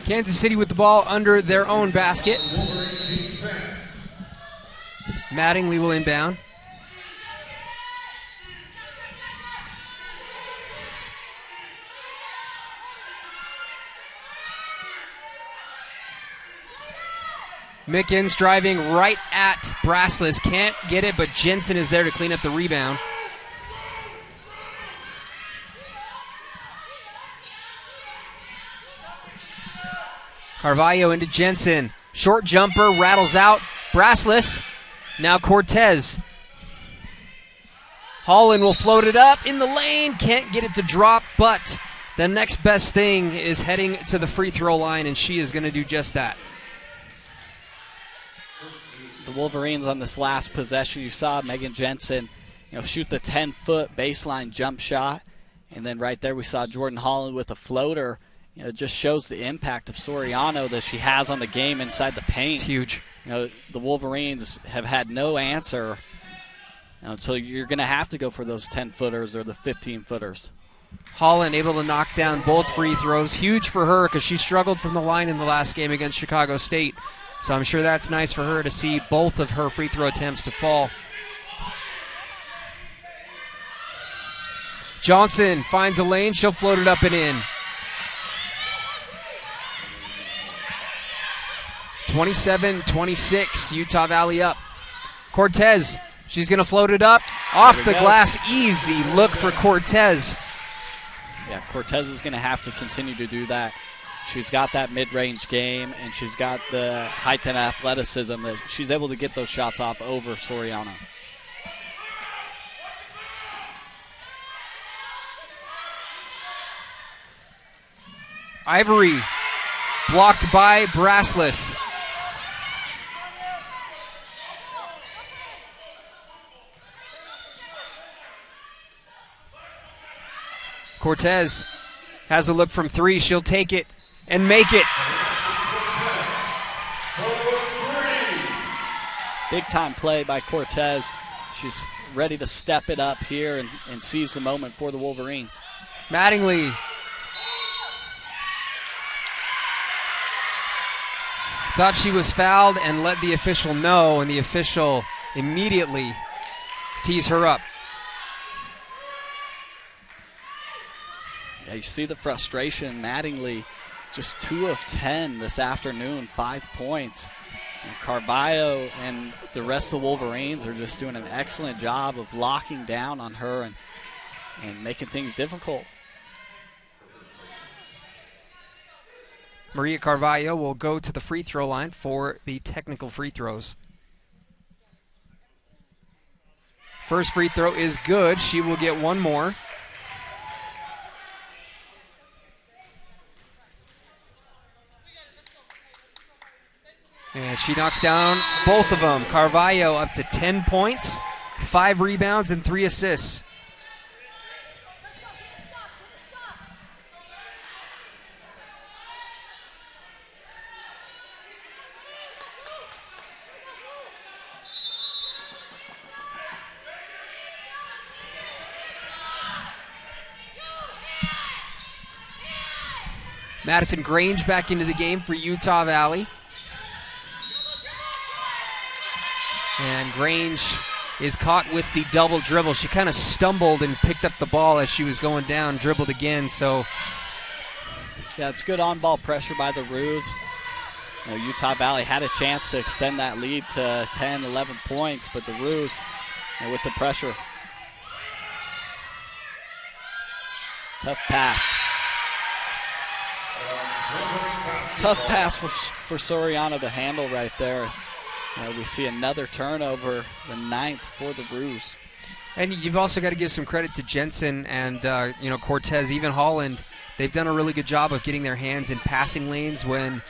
Kansas City with the ball under their own basket. Mattingly will inbound. Mickens driving right at Brassless. Can't get it, but Jensen is there to clean up the rebound. Carvalho into Jensen. Short jumper, rattles out. Brassless. Now Cortez. Holland will float it up in the lane. Can't get it to drop, but the next best thing is heading to the free throw line, and she is going to do just that. The Wolverines on this last possession, you saw Megan Jensen, shoot the 10-foot baseline jump shot, and then right there we saw Jordan Holland with a floater. It just shows the impact of Soriano that she has on the game inside the paint. It's huge. The Wolverines have had no answer, so you're going to have to go for those 10-footers or the 15-footers. Holland able to knock down both free throws. Huge for her because she struggled from the line in the last game against Chicago State. So I'm sure that's nice for her to see both of her free throw attempts to fall. Johnson finds a lane. She'll float it up and in. 27-26, Utah Valley up. Cortez, she's going to float it up. Off the glass, easy look for Cortez. Yeah, Cortez is going to have to continue to do that. She's got that mid-range game, and she's got the height and athleticism that she's able to get those shots off over Soriano. Ivory, blocked by Brassless. Cortez has a look from three. She'll take it and make it. Big time play by Cortez. She's ready to step it up here and seize the moment for the Wolverines. Mattingly. Thought she was fouled and let the official know, and the official immediately tees her up. Yeah, you see the frustration. Mattingly just 2 of 10 this afternoon, 5 points. And Carvalho and the rest of the Wolverines are just doing an excellent job of locking down on her and making things difficult. Maria Carvalho will go to the free throw line for the technical free throws. First free throw is good. She will get one more. And she knocks down both of them. Carvalho up to 10 points, 5 rebounds, and 3 assists. Madison Grange back into the game for Utah Valley. And Grange is caught with the double dribble. She kind of stumbled and picked up the ball as she was going down, dribbled again. So Yeah, it's good on-ball pressure by the Roos. Utah Valley had a chance to extend that lead to 10, 11 points, but the Roos, with the pressure. Tough pass. Tough pass for Soriano to handle right there. We see another turnover, the 9th for the Roos. And you've also got to give some credit to Jensen and Cortez, even Holland. They've done a really good job of getting their hands in passing lanes when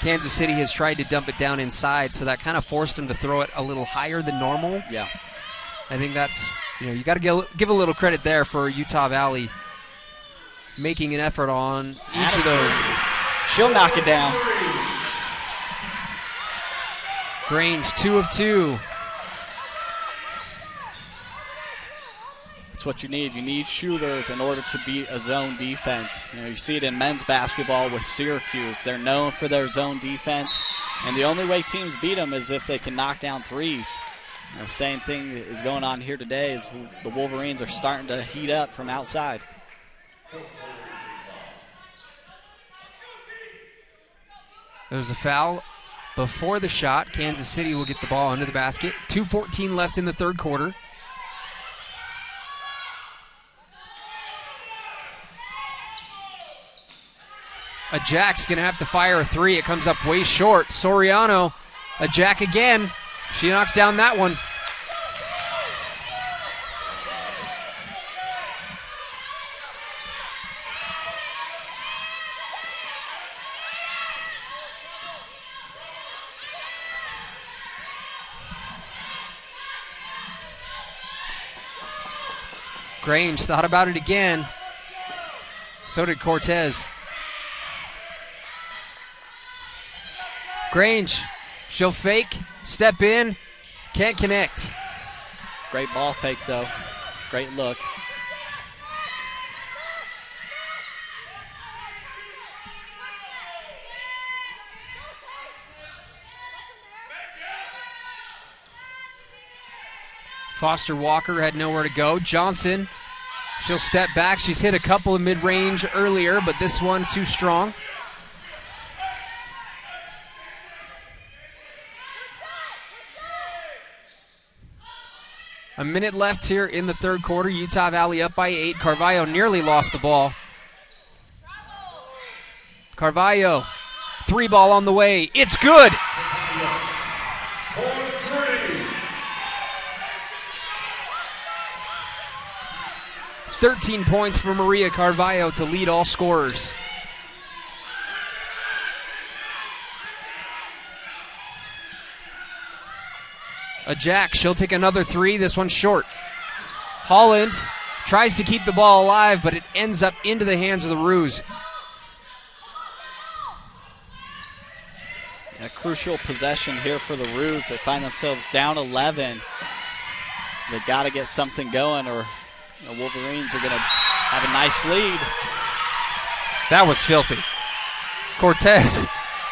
Kansas City has tried to dump it down inside, so that kind of forced them to throw it a little higher than normal. Yeah. I think that's, you got to give a little credit there for Utah Valley making an effort on each of those. She'll knock it down. Grange, 2 of 2. That's what you need. You need shooters in order to beat a zone defense. You see it in men's basketball with Syracuse. They're known for their zone defense, and the only way teams beat them is if they can knock down threes. The same thing is going on here today as the Wolverines are starting to heat up from outside. There's a foul before the shot. Kansas City will get the ball under the basket. 2:14 left in the third quarter. A Jack's going to have to fire a three. It comes up way short. Soriano, a Jack again. She knocks down that one. Grange thought about it again. So did Cortez. Grange, she'll fake, step in, can't connect. Great ball fake, though. Great look. Foster Walker had nowhere to go. Johnson, she'll step back. She's hit a couple of mid-range earlier, but this one too strong. A minute left here in the third quarter. Utah Valley up by 8. Carvalho nearly lost the ball. Carvalho, 3 ball on the way. It's good. 13 points for Maria Carvalho to lead all scorers. A Jack, she'll take another 3. This one's short. Holland tries to keep the ball alive, but it ends up into the hands of the Roos. A crucial possession here for the Roos. They find themselves down 11. They got to get something going, or the Wolverines are going to have a nice lead. That was filthy. Cortez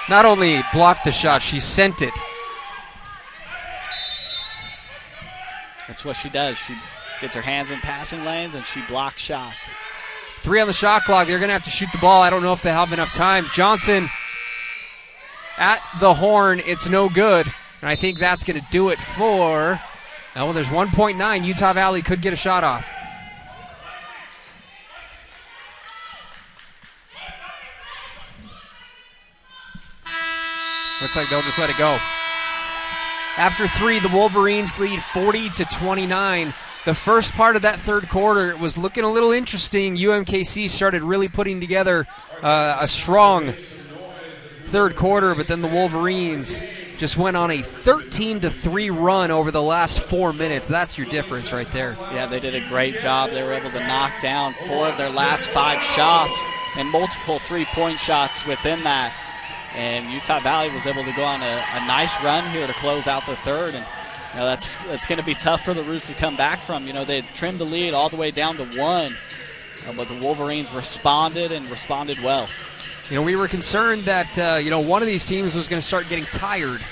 not only blocked the shot, she sent it. That's what she does. She gets her hands in passing lanes and she blocks shots. 3 on the shot clock. They're going to have to shoot the ball. I don't know if they have enough time. Johnson at the horn. It's no good. And I think that's going to do it for... well, there's 1.9. Utah Valley could get a shot off. Looks like they'll just let it go. After 3, the Wolverines lead 40-29. The first part of that third quarter was looking a little interesting. UMKC started really putting together a strong third quarter, but then the Wolverines just went on a 13-3 run over the last 4 minutes. That's your difference right there. Yeah, they did a great job. They were able to knock down 4 of their last 5 shots and multiple three-point shots within that. And Utah Valley was able to go on a nice run here to close out the third. And that's going to be tough for the Roos to come back from. They had trimmed the lead all the way down to 1. But the Wolverines responded and responded well. We were concerned that, one of these teams was going to start getting tired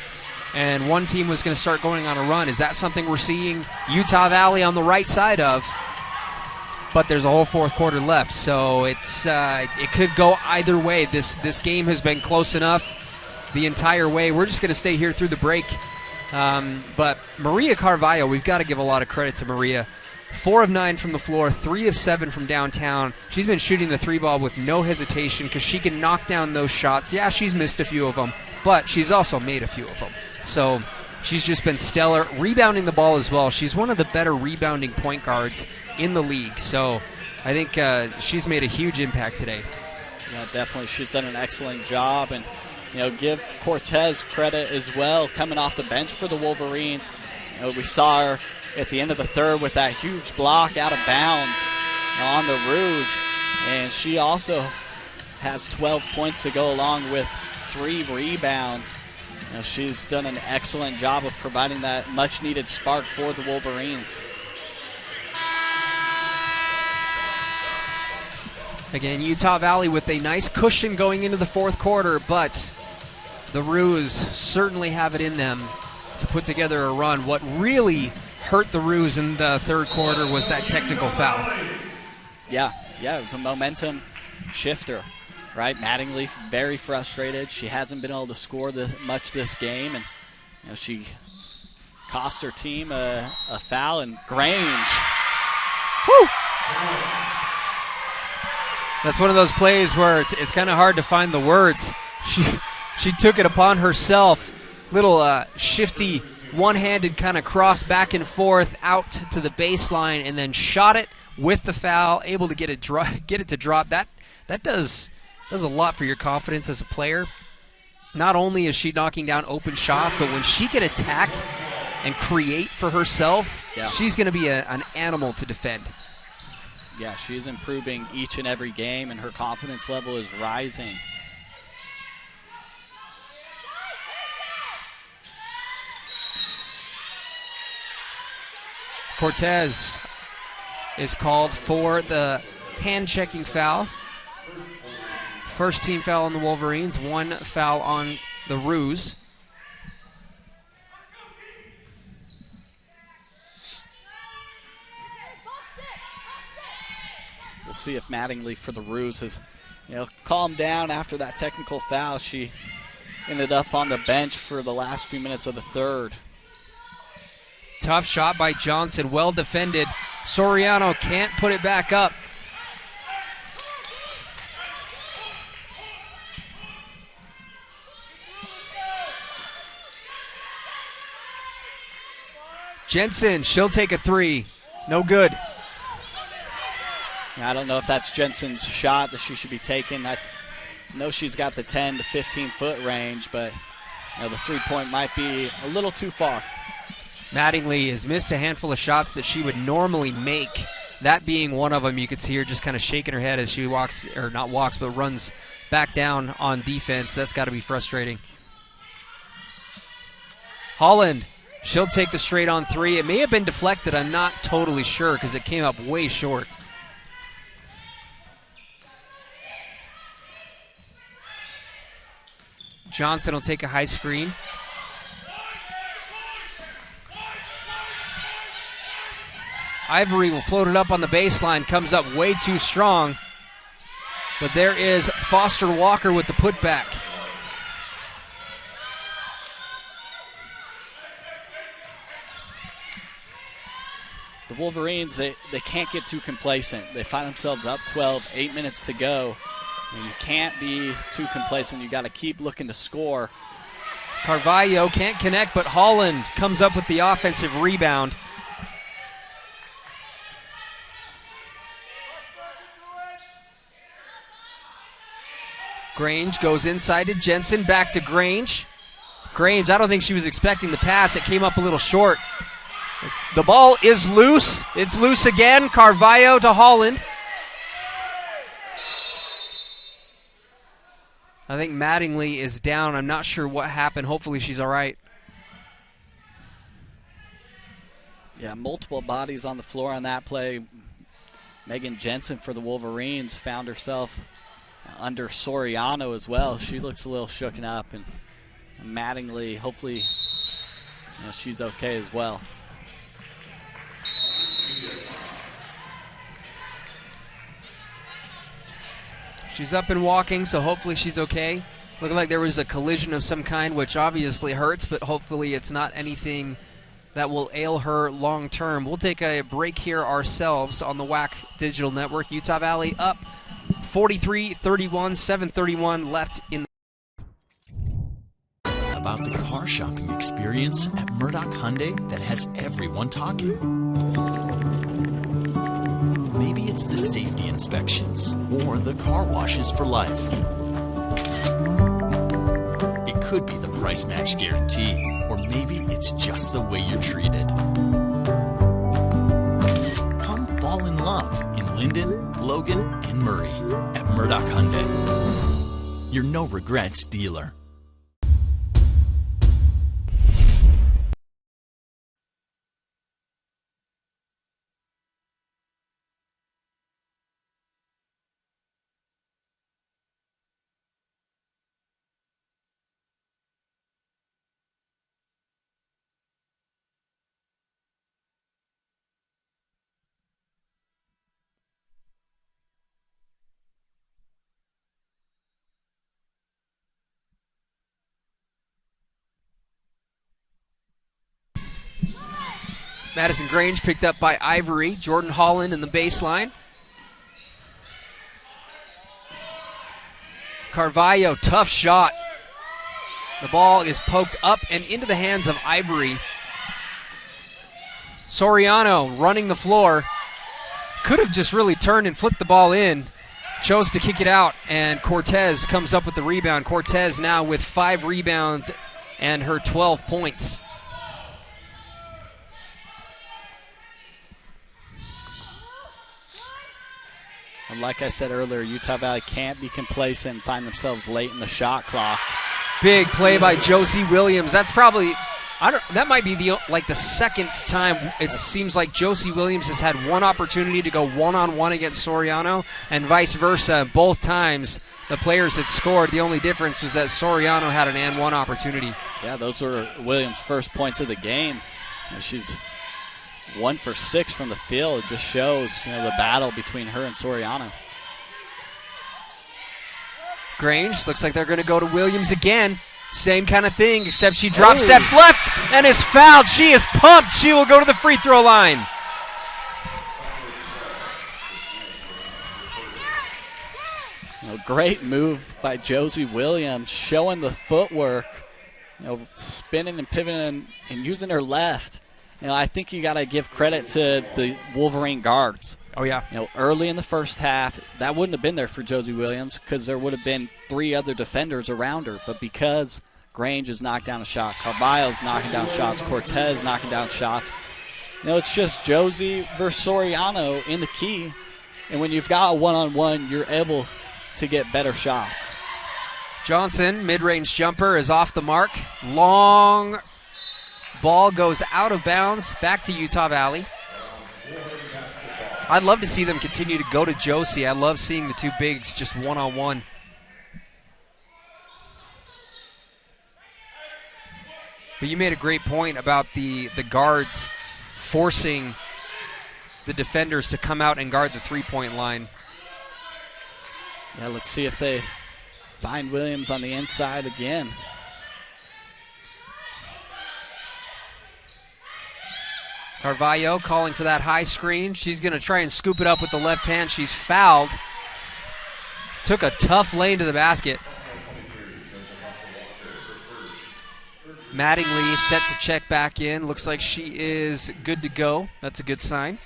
and one team was going to start going on a run. Is that something we're seeing Utah Valley on the right side of? but there's a whole fourth quarter left, so it could go either way. This game has been close enough the entire way. We're just going to stay here through the break. But Maria Carvalho, we've got to give a lot of credit to Maria. 4 of 9 from the floor, 3 of 7 from downtown. She's been shooting the three ball with no hesitation because she can knock down those shots. Yeah, she's missed a few of them, but she's also made a few of them. So she's just been stellar. Rebounding the ball as well. She's one of the better rebounding point guards in the league. So I think she's made a huge impact today. Yeah, definitely. She's done an excellent job. And, give Cortez credit as well, coming off the bench for the Wolverines. We saw her at the end of the third with that huge block out of bounds on the Ruse. And she also has 12 points to go along with 3 rebounds. She's done an excellent job of providing that much-needed spark for the Wolverines. Again, Utah Valley with a nice cushion going into the fourth quarter, but the Ruse certainly have it in them to put together a run. What really hurt the Ruse in the third quarter was that technical foul. Yeah, it was a momentum shifter, right? Mattingly very frustrated. She hasn't been able to score much this game, and she cost her team a foul. And Grange, woo! That's one of those plays where it's kind of hard to find the words. She took it upon herself. Little shifty, one-handed kind of cross back and forth out to the baseline, and then shot it with the foul, able to get it to drop. That does a lot for your confidence as a player. Not only is she knocking down open shots, but when she can attack and create for herself, she's going to be an animal to defend. Yeah, she's improving each and every game, and her confidence level is rising. Cortez is called for the hand-checking foul. First team foul on the Wolverines, 1 foul on the Ruse. We'll see if Mattingly for the Ruse has calmed down after that technical foul. She ended up on the bench for the last few minutes of the third. Tough shot by Johnson, well defended. Soriano can't put it back up. Jensen, she'll take a 3. No good. I don't know if that's Jensen's shot that she should be taking. I know she's got the 10 to 15-foot range, but the 3-point might be a little too far. Mattingly has missed a handful of shots that she would normally make. That being one of them. You could see her just kind of shaking her head as she walks, or not walks, but runs back down on defense. That's got to be frustrating. Holland, she'll take the straight-on 3. It may have been deflected. I'm not totally sure because it came up way short. Johnson will take a high screen. Ivory will float it up on the baseline, comes up way too strong. But there is Foster Walker with the putback. The Wolverines, they can't get too complacent. They find themselves up 12, 8 minutes to go. And you can't be too complacent. You got to keep looking to score. Carvalho can't connect, but Holland comes up with the offensive rebound. Grange goes inside to Jensen, back to Grange. Grange, I don't think she was expecting the pass. It came up a little short. The ball is loose. It's loose again. Carvalho to Holland. I think Mattingly is down. I'm not sure what happened. Hopefully she's all right. Yeah, multiple bodies on the floor on that play. Megan Jensen for the Wolverines found herself under Soriano as well. She looks a little shooken up, and Mattingly, hopefully she's okay as well. She's up and walking, so hopefully she's okay. Looking like there was a collision of some kind, which obviously hurts, but hopefully it's not anything that will ail her long term. We'll take a break here ourselves on the WAC Digital Network. Utah Valley up 43-31, 7:31 left in the about the car shopping experience at Murdoch Hyundai that has everyone talking. Maybe it's the safety inspections or the car washes for life. It could be the price match guarantee, or maybe it's just the way you're treated. Come fall in love in Linden, Logan, and Murray at Murdoch Hyundai. Your no regrets dealer. Madison Grange picked up by Ivory. Jordan Holland in the baseline. Carvalho, tough shot. The ball is poked up and into the hands of Ivory. Soriano running the floor. Could have just really turned and flipped the ball in. Chose to kick it out, and Cortez comes up with the rebound. Cortez now with 5 rebounds and her 12 points. And like I said earlier, Utah Valley can't be complacent and find themselves late in the shot clock. Big play by Josie Williams. That's probably, that might be the second time it seems like Josie Williams has had one opportunity to go one-on-one against Soriano, and vice versa. Both times the players had scored. The only difference was that Soriano had an and-one opportunity. Yeah, those were Williams' first points of the game. And she's 1 for 6 from the field. It just shows, the battle between her and Soriano. Grange, looks like they're going to go to Williams again. Same kind of thing, except she drops steps left and is fouled. She is pumped. She will go to the free throw line. Great move by Josie Williams, showing the footwork, spinning and pivoting and using her left. I think you got to give credit to the Wolverine guards. Oh, yeah. Early in the first half, that wouldn't have been there for Josie Williams because there would have been 3 other defenders around her. But because Grange is knocking down a shot, Carvalho's knocking down shots, Cortez knocking down shots, it's just Josie versus Soriano in the key. And when you've got a one-on-one, you're able to get better shots. Johnson, mid-range jumper, is off the mark. Long ball goes out of bounds, back to Utah Valley. I'd love to see them continue to go to Josie. I love seeing the two bigs just one-on-one. But you made a great point about the guards forcing the defenders to come out and guard the three-point line. Yeah, let's see if they find Williams on the inside again. Carvalho calling for that high screen. She's going to try and scoop it up with the left hand. She's fouled. Took a tough lane to the basket. Mattingly set to check back in. Looks like she is good to go. That's a good sign.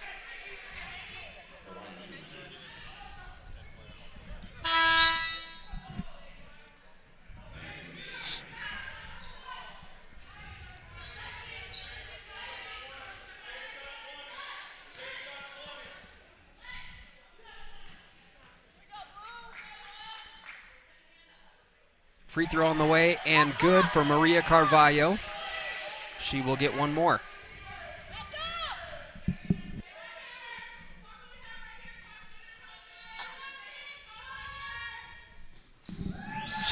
Free throw on the way and good for Maria Carvalho. She will get one more.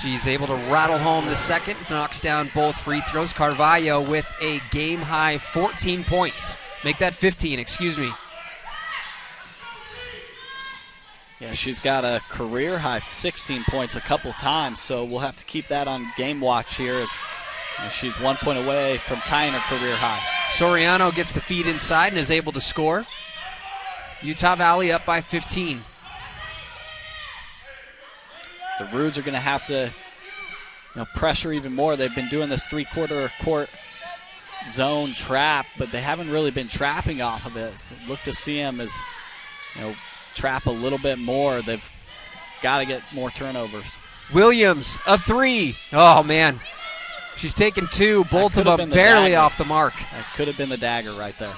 She's able to rattle home the second, knocks down both free throws. Carvalho with a game-high 14 points. Make that 15, excuse me. Yeah, she's got a career high 16 points a couple times, so we'll have to keep that on game watch here as she's 1 point away from tying her career high. Soriano gets the feed inside and is able to score. Utah Valley up by 15. The Roos are going to have to pressure even more. They've been doing this three-quarter court zone trap, but they haven't really been trapping off of it. So look to see them as trap a little bit more. They've got to get more turnovers. Williams, a three. Oh, man. She's taken two, both of them barely off the mark. That could have been the dagger right there.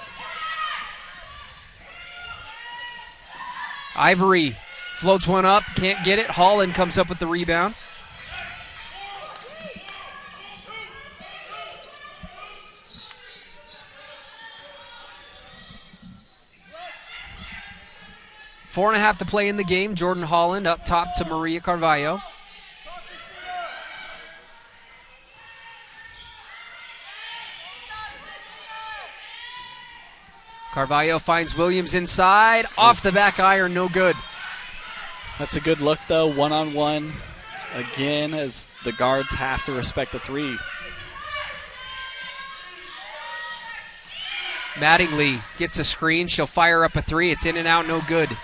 Ivory floats one up, can't get it. Holland comes up with the rebound. Four and a half to play in the game. Jordan Holland up top to Maria Carvalho. Carvalho finds Williams inside. Off the back iron, no good. That's a good look, though. One-on-one again, as the guards have to respect the three. Mattingly gets a screen. She'll fire up a three. It's in and out, no good.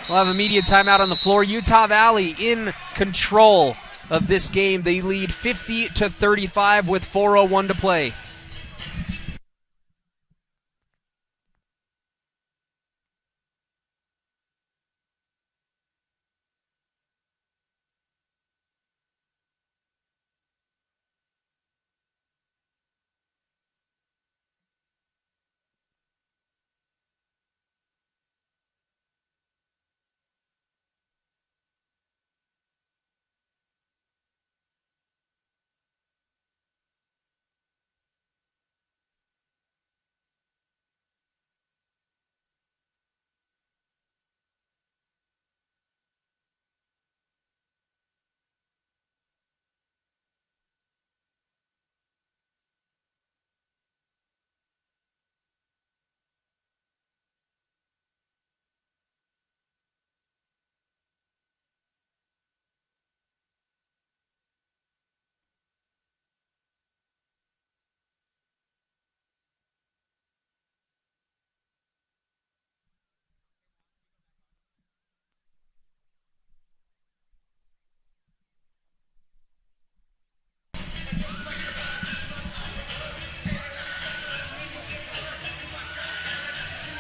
We'll have a media timeout on the floor. Utah Valley in control of this game. They lead 50-35 with 4:01 to play.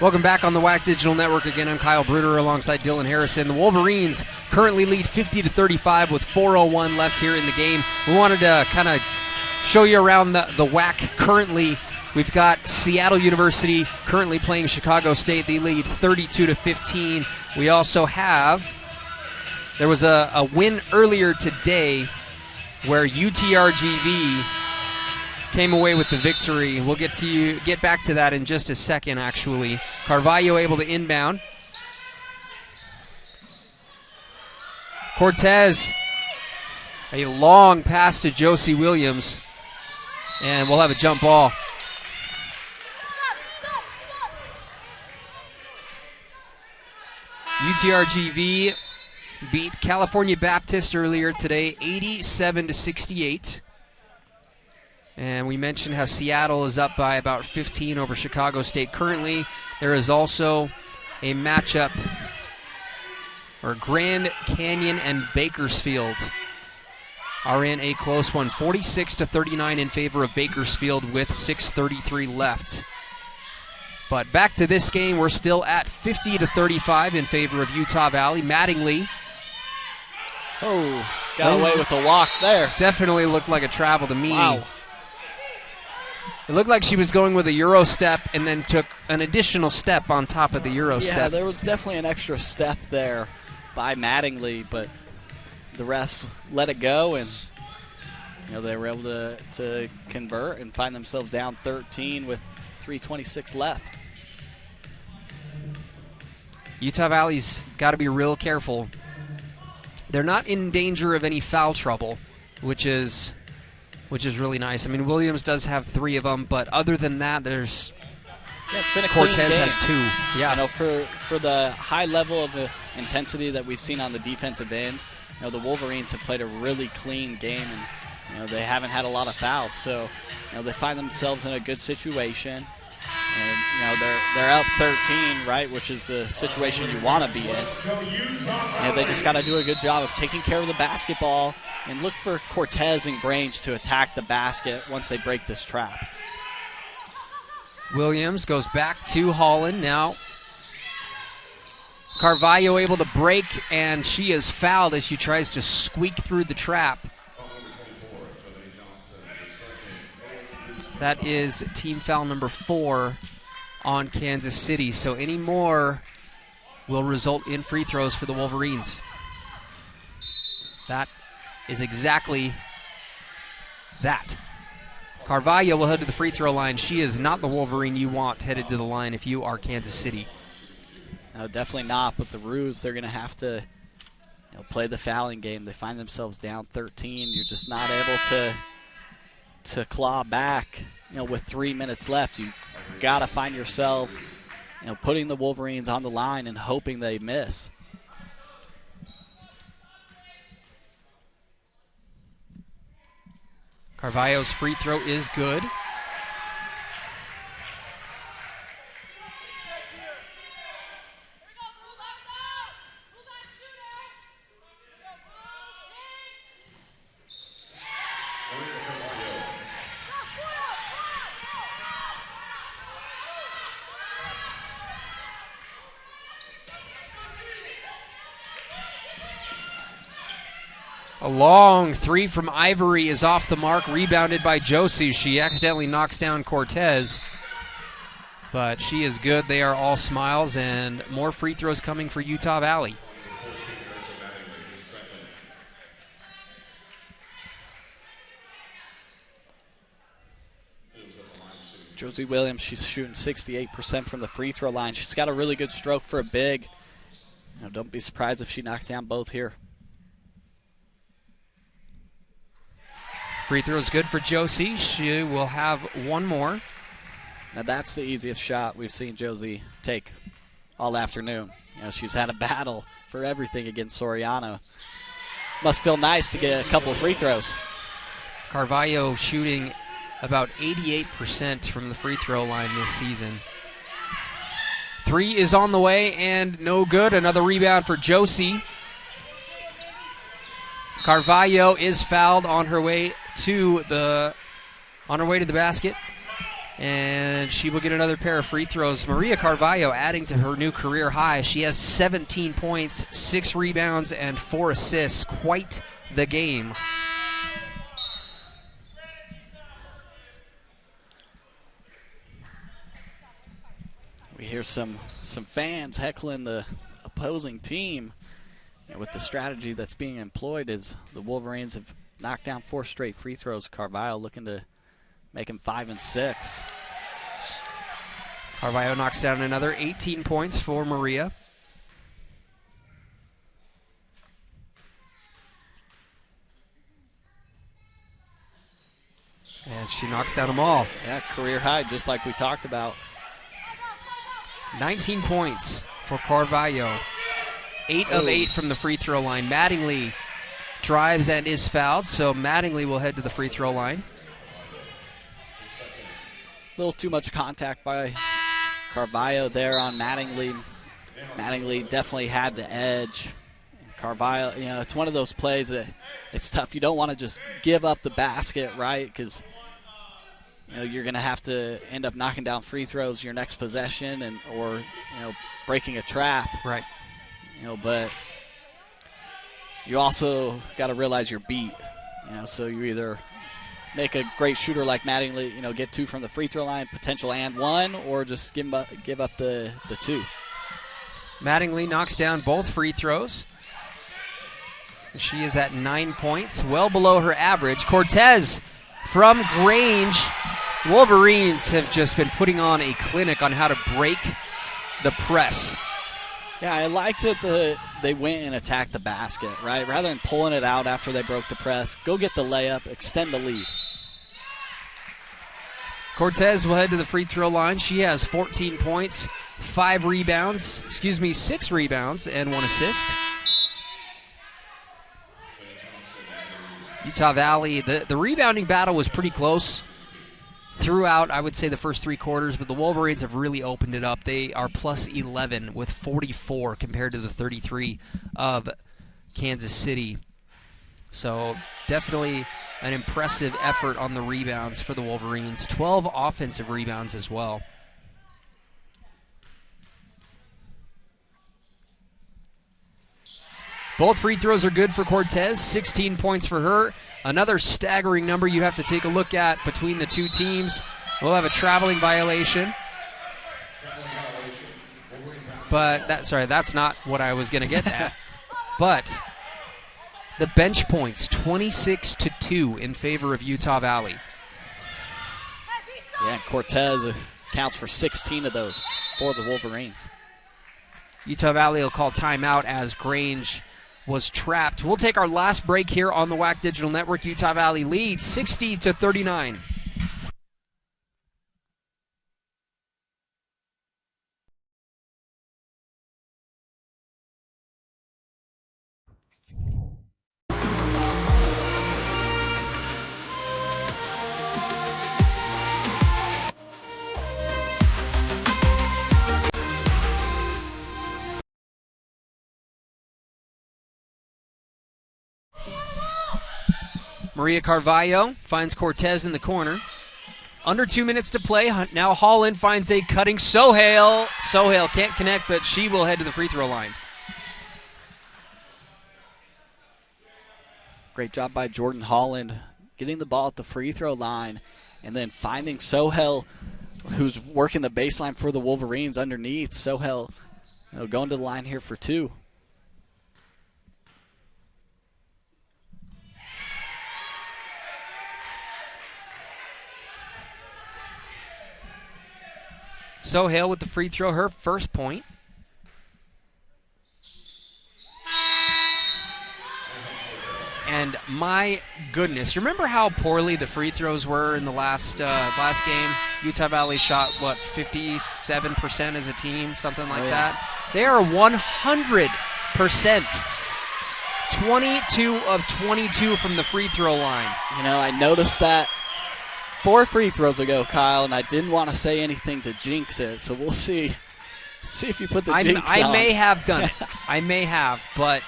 Welcome back on the WAC Digital Network. Again, I'm Kyle Bruder alongside Dylan Harrison. The Wolverines currently lead 50-35 with 4:01 left here in the game. We wanted to kind of show you around the WAC currently. We've got Seattle University currently playing Chicago State. They lead 32-15. We also have, there was a win earlier today where UTRGV came away with the victory. We'll get back to that in just a second, actually. Carvalho able to inbound. Cortez, a long pass to Josie Williams. And we'll have a jump ball. UTRGV beat California Baptist earlier today, 87-68. And we mentioned how Seattle is up by about 15 over Chicago State currently. There is also a matchup, or Grand Canyon and Bakersfield are in a close one. 46-39 in favor of Bakersfield with 6:33 left. But back to this game, we're still at 50-35 in favor of Utah Valley. Mattingly. Oh, got away with the walk there. Definitely looked like a travel to me. Wow. It looked like she was going with a Euro step and then took an additional step on top of the Euro step. Yeah, there was definitely an extra step there by Mattingly, but the refs let it go, and they were able to convert and find themselves down 13 with 3:26 left. Utah Valley's got to be real careful. They're not in danger of any foul trouble, which is which is really nice. I mean, Williams does have 3 of them, but other than that, there's it's been a Cortez clean game. has 2. Yeah, you know, for the high level of intensity that we've seen on the defensive end, you know, the Wolverines have played a really clean game, and you know, they haven't had a lot of fouls, so you know, they find themselves in a good situation. And you know, they're up 13, right, which is the situation you want to be in. And they just got to do a good job of taking care of the basketball and look for Cortez and Grange to attack the basket once they break this trap. Williams goes back to Holland now. Carvalho able to break, and she is fouled as she tries to squeak through the trap. That is team foul number 4 on Kansas City. So any more will result in free throws for the Wolverines. That is exactly that. Carvalho will head to the free throw line. She is not the Wolverine you want headed to the line if you are Kansas City. No, definitely not. But the Roos, they're going to have to play the fouling game. They find themselves down 13. You're just not able to claw back, with 3 minutes left. You got to find yourself, putting the Wolverines on the line and hoping they miss. Carvalho's free throw is good. A long 3 from Ivory is off the mark, rebounded by Josie. She accidentally knocks down Cortez, but she is good. They are all smiles, and more free throws coming for Utah Valley. Josie Williams, she's shooting 68% from the free throw line. She's got a really good stroke for a big. Don't be surprised if she knocks down both here. Free throw is good for Josie. She will have one more. Now that's the easiest shot we've seen Josie take all afternoon. She's had a battle for everything against Soriano. Must feel nice to get a couple of free throws. Carvalho shooting about 88% from the free throw line this season. 3 is on the way and no good. Another rebound for Josie. Carvalho is fouled on her way to the basket, and she will get another pair of free throws. Maria Carvalho adding to her new career high. She has 17 points, 6 rebounds, and 4 assists. Quite the game. We hear some fans heckling the opposing team. With the strategy that's being employed, is the Wolverines have knocked down 4 straight free throws. Carvalho looking to make them 5 and 6. Carvalho knocks down another 18 points for Maria. And she knocks down them all. Yeah, career high, just like we talked about. 19 points for Carvalho. 8 of 8 from the free throw line. Mattingly drives and is fouled, so Mattingly will head to the free throw line. A little too much contact by Carvalho there on Mattingly. Mattingly definitely had the edge. Carvalho, it's one of those plays that it's tough. You don't want to just give up the basket, right? Because you're going to have to end up knocking down free throws your next possession, or breaking a trap. Right. But you also got to realize you're beat. So you either make a great shooter like Mattingly, get 2 from the free throw line, potential and 1, or just give up the 2. Mattingly knocks down both free throws. She is at 9 points, well below her average. Cortez from Grange. Wolverines have just been putting on a clinic on how to break the press. Yeah, I like that they went and attacked the basket, right? Rather than pulling it out after they broke the press, go get the layup, extend the lead. Cortez will head to the free throw line. She has 14 points, 6 rebounds, and 1 assist. Utah Valley, the rebounding battle was pretty close throughout, I would say, the first 3 quarters, but the Wolverines have really opened it up. They are plus 11 with 44 compared to the 33 of Kansas City. So definitely an impressive effort on the rebounds for the Wolverines. 12 offensive rebounds as well. Both free throws are good for Cortez, 16 points for her. Another staggering number you have to take a look at between the two teams. We'll have a traveling violation. But that's not what I was going to get at. But the bench points, 26-2 in favor of Utah Valley. Yeah, Cortez accounts for 16 of those for the Wolverines. Utah Valley will call timeout as Grange was trapped. We'll take our last break here on the WAC Digital Network. Utah Valley leads 60-39. Maria Carvalho finds Cortez in the corner. Under 2 minutes to play. Now Holland finds a cutting Sohail. Sohail can't connect, but she will head to the free throw line. Great job by Jordan Holland getting the ball at the free throw line and then finding Sohail, who's working the baseline for the Wolverines underneath. Sohail going to the line here for 2. Sohail with the free throw, her first point. And my goodness, remember how poorly the free throws were in the last game? Utah Valley shot, 57% as a team, something like that. They are 100%. 22 of 22 from the free throw line. I noticed that 4 free throws ago, Kyle, and I didn't want to say anything to jinx it, so we'll see. See if you put the jinx on. I may have done it. I may have, but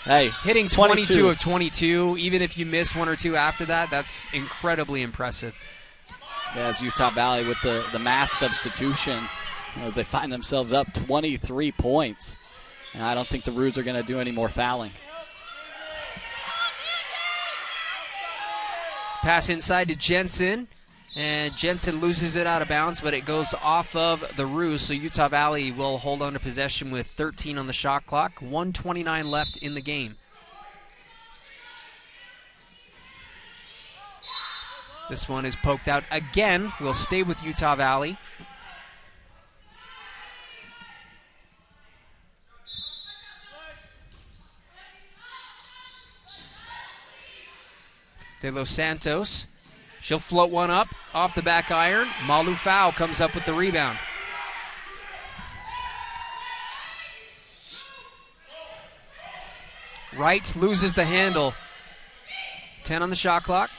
hey, hitting 22 of 22, even if you miss 1 or 2 after that, that's incredibly impressive. Yeah, as Utah Valley with the mass substitution, as they find themselves up 23 points. And I don't think the Roos are going to do any more fouling. Pass inside to Jensen, and Jensen loses it out of bounds, but it goes off of the Roos, so Utah Valley will hold on to possession with 13 on the shot clock, 1:29 left in the game. This one is poked out again. We'll stay with Utah Valley. De Los Santos. She'll float one up off the back iron. Malufau comes up with the rebound. Wright loses the handle. 10 on the shot clock.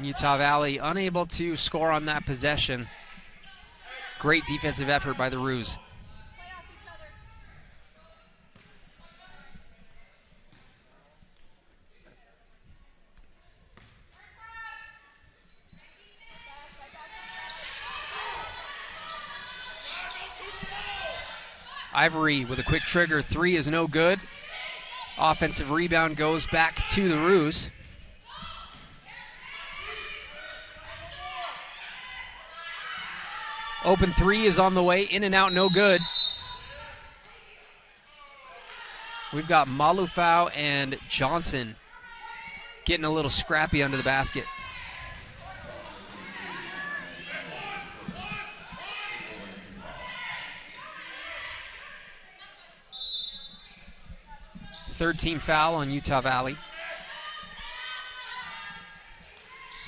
Utah Valley unable to score on that possession. Great defensive effort by the Roos. Ivory with a quick trigger. 3 is no good. Offensive rebound goes back to the Roos. Open 3 is on the way, in and out, no good. We've got Malufau and Johnson getting a little scrappy under the basket. Third team foul on Utah Valley.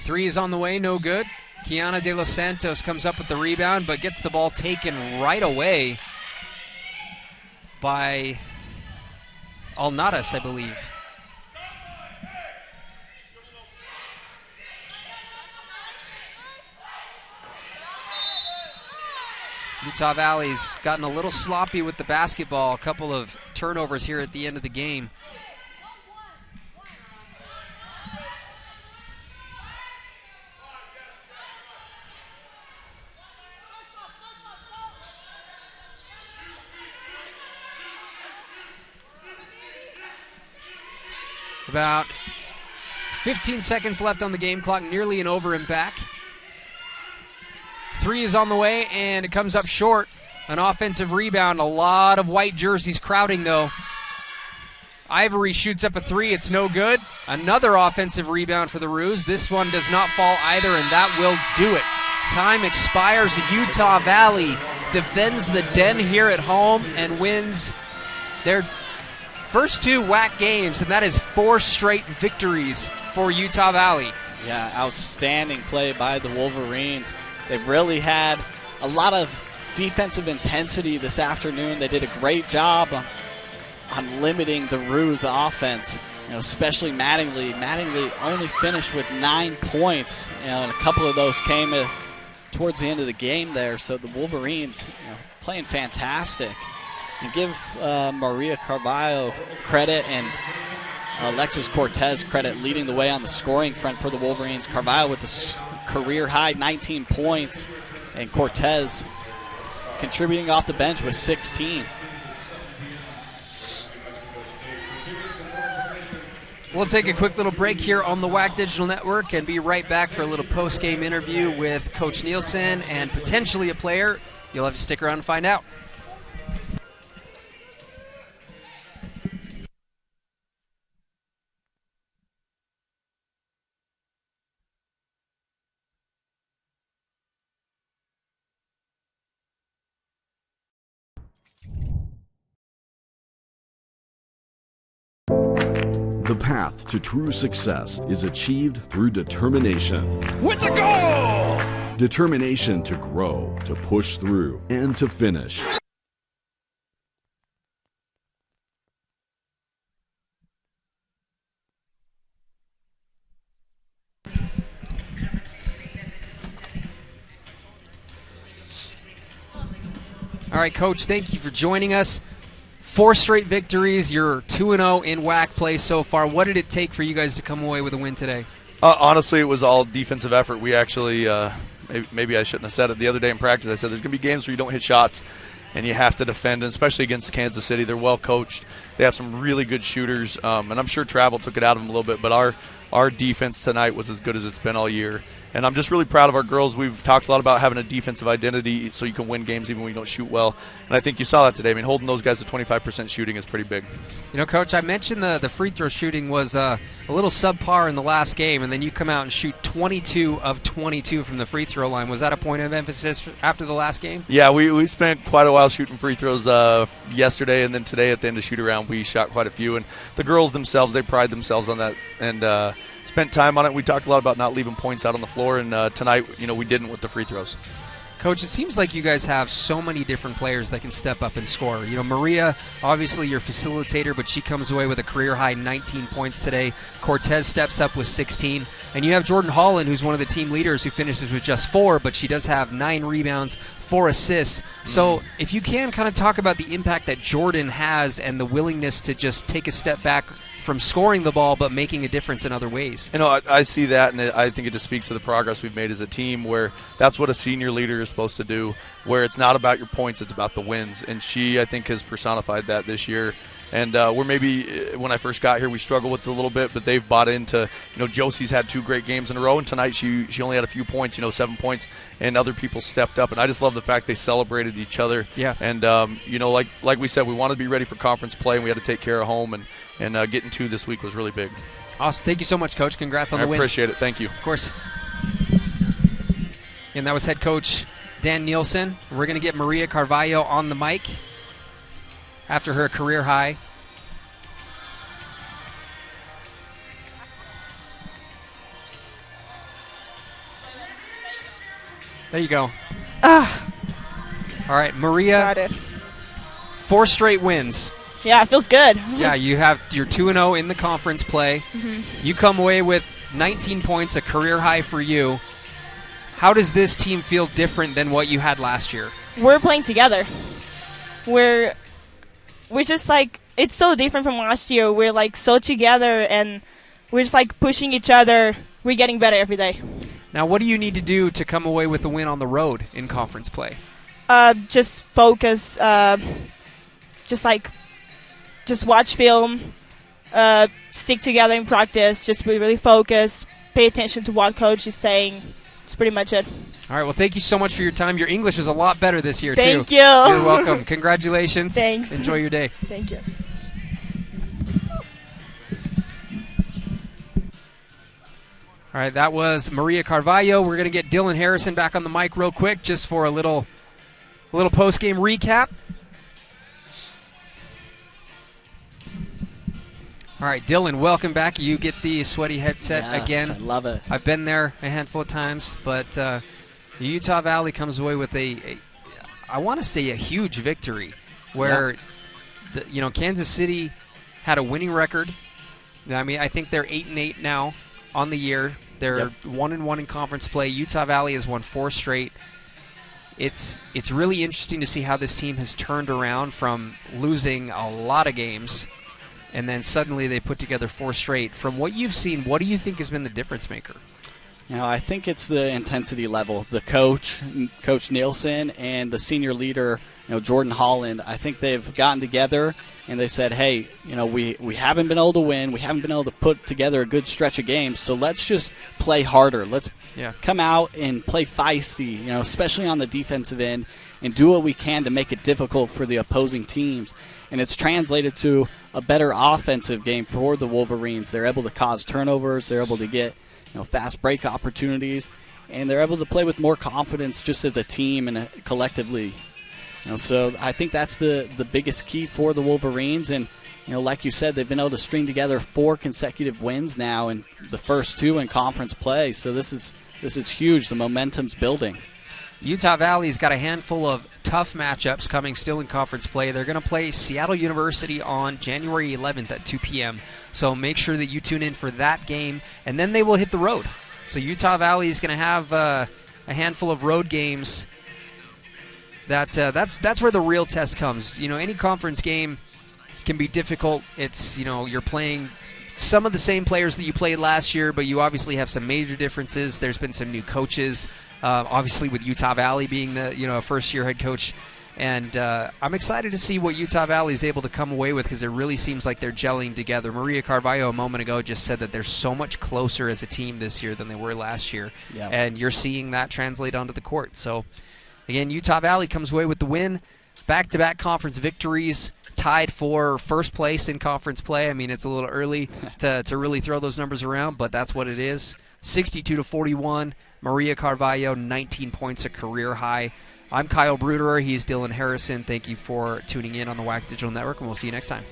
3 is on the way, no good. Kiana De Los Santos comes up with the rebound, but gets the ball taken right away by Alnadas, I believe. Utah Valley's gotten a little sloppy with the basketball. A couple of turnovers here at the end of the game. About 15 seconds left on the game clock, nearly an Orem back. 3 is on the way, and it comes up short. An offensive rebound. A lot of white jerseys crowding, though. Ivory shoots up a 3. It's no good. Another offensive rebound for the Roos. This one does not fall either, and that will do it. Time expires. Utah Valley defends the Den here at home and wins their first 2 WAC games, and that is 4 straight victories for Utah Valley. Yeah, outstanding play by the Wolverines. They've really had a lot of defensive intensity this afternoon. They did a great job on limiting the Roos offense, especially Mattingly. Mattingly only finished with 9 points, and a couple of those came towards the end of the game there. So the Wolverines playing fantastic. And give Maria Carvalho credit and Alexis Cortez credit, leading the way on the scoring front for the Wolverines. Carvalho with the career high 19 points, and Cortez contributing off the bench with 16. We'll take a quick little break here on the WAC Digital Network and be right back for a little post-game interview with Coach Nielsen and potentially a player. You'll have to stick around and find out. The path to true success is achieved through determination. With the goal! Determination to grow, to push through, and to finish. All right, Coach, thank you for joining us. 4 straight victories. You're 2-0 in WAC play so far. What did it take for you guys to come away with a win today? Honestly, it was all defensive effort. We actually, maybe I shouldn't have said it the other day in practice. I said there's going to be games where you don't hit shots and you have to defend, and especially against Kansas City. They're well coached. They have some really good shooters, and I'm sure travel took it out of them a little bit, but our defense tonight was as good as it's been all year. And I'm just really proud of our girls. We've talked a lot about having a defensive identity so you can win games even when you don't shoot well. And I think you saw that today. I mean, holding those guys to 25% shooting is pretty big. Coach, I mentioned the free throw shooting was a little subpar in the last game, and then you come out and shoot 22 of 22 from the free throw line. Was that a point of emphasis after the last game? Yeah, we spent quite a while shooting free throws yesterday, and then today at the end of shoot-around we shot quite a few. And the girls themselves, they pride themselves on that, and spent time on it. We talked a lot about not leaving points out on the floor, and tonight, we didn't with the free throws. Coach, it seems like you guys have so many different players that can step up and score. Maria, obviously your facilitator, but she comes away with a career-high 19 points today. Cortez steps up with 16. And you have Jordan Holland, who's one of the team leaders, who finishes with just 4, but she does have 9 rebounds, 4 assists. So if you can kind of talk about the impact that Jordan has and the willingness to just take a step back from scoring the ball but making a difference in other ways. I see that, and I think it just speaks to the progress we've made as a team, where that's what a senior leader is supposed to do, where it's not about your points, it's about the wins. And she, I think, has personified that this year. And we're maybe, when I first got here, we struggled with it a little bit, but they've bought into, Josie's had 2 great games in a row, and tonight she only had a few points, 7 points, and other people stepped up. And I just love the fact they celebrated each other. Yeah. And, like we said, we wanted to be ready for conference play, and we had to take care of home, and getting 2 this week was really big. Awesome. Thank you so much, Coach. Congrats on the win. I appreciate it. Thank you. Of course. And that was head coach Dan Nielsen. We're going to get Maria Carvalho on the mic after her career high There you go. Ah. All right, Maria. 4 straight wins. Yeah, it feels good. Yeah, you're 2-0 in the conference play. Mhm. You come away with 19 points, a career high for you. How does this team feel different than what you had last year? We're playing together. We're just like, it's so different from last year. We're like so together, and we're just like pushing each other. We're getting better every day. Now, what do you need to do to come away with a win on the road in conference play? Just focus. Just watch film. Stick together in practice. Just be really focused. Pay attention to what coach is saying. That's pretty much it. All right, well, thank you so much for your time. Your English is a lot better this year, too. Thank you. You're welcome. Congratulations. Thanks. Enjoy your day. Thank you. All right, that was Maria Carvalho. We're going to get Dylan Harrison back on the mic real quick just for a little post-game recap. All right, Dylan, welcome back. You get the sweaty headset again. I love it. I've been there a handful of times, but the Utah Valley comes away with I want to say a huge victory where Kansas City had a winning record. I mean, I think they're 8-8 now on the year. They're 1-1 in conference play. Utah Valley has won 4 straight. It's really interesting to see how this team has turned around from losing a lot of games, and then suddenly they put together 4 straight. From what you've seen, what do you think has been the difference maker? I think it's the intensity level. The coach, Coach Nielsen, and the senior leader, Jordan Holland. I think they've gotten together and they said, hey, we haven't been able to win. We haven't been able to put together a good stretch of games, so let's just play harder. Let's come out and play feisty, especially on the defensive end, and do what we can to make it difficult for the opposing teams. And it's translated to a better offensive game for the Wolverines. They're able to cause turnovers. They're able to get fast break opportunities, and they're able to play with more confidence just as a team and collectively. So I think that's the biggest key for the Wolverines. And like you said, they've been able to string together 4 consecutive wins now, and the first 2 in conference play. So this is huge. The momentum's building. Utah Valley's got a handful of tough matchups coming still in conference play. They're going to play Seattle University on January 11th at 2 p.m. So make sure that you tune in for that game, and then they will hit the road. So Utah Valley is going to have a handful of road games. That's where the real test comes. Any conference game can be difficult. It's you're playing some of the same players that you played last year, but you obviously have some major differences. There's been some new coaches. Obviously, with Utah Valley being the first-year head coach, and I'm excited to see what Utah Valley is able to come away with, because it really seems like they're gelling together. Maria Carvalho a moment ago just said that they're so much closer as a team this year than they were last year, and you're seeing that translate onto the court. So, again, Utah Valley comes away with the win, back-to-back conference victories, tied for first place in conference play. I mean, it's a little early to really throw those numbers around, but that's what it is. 62-41. Maria Carvalho, 19 points, a career high. I'm Kyle Bruderer. He's Dylan Harrison. Thank you for tuning in on the WAC Digital Network, and we'll see you next time.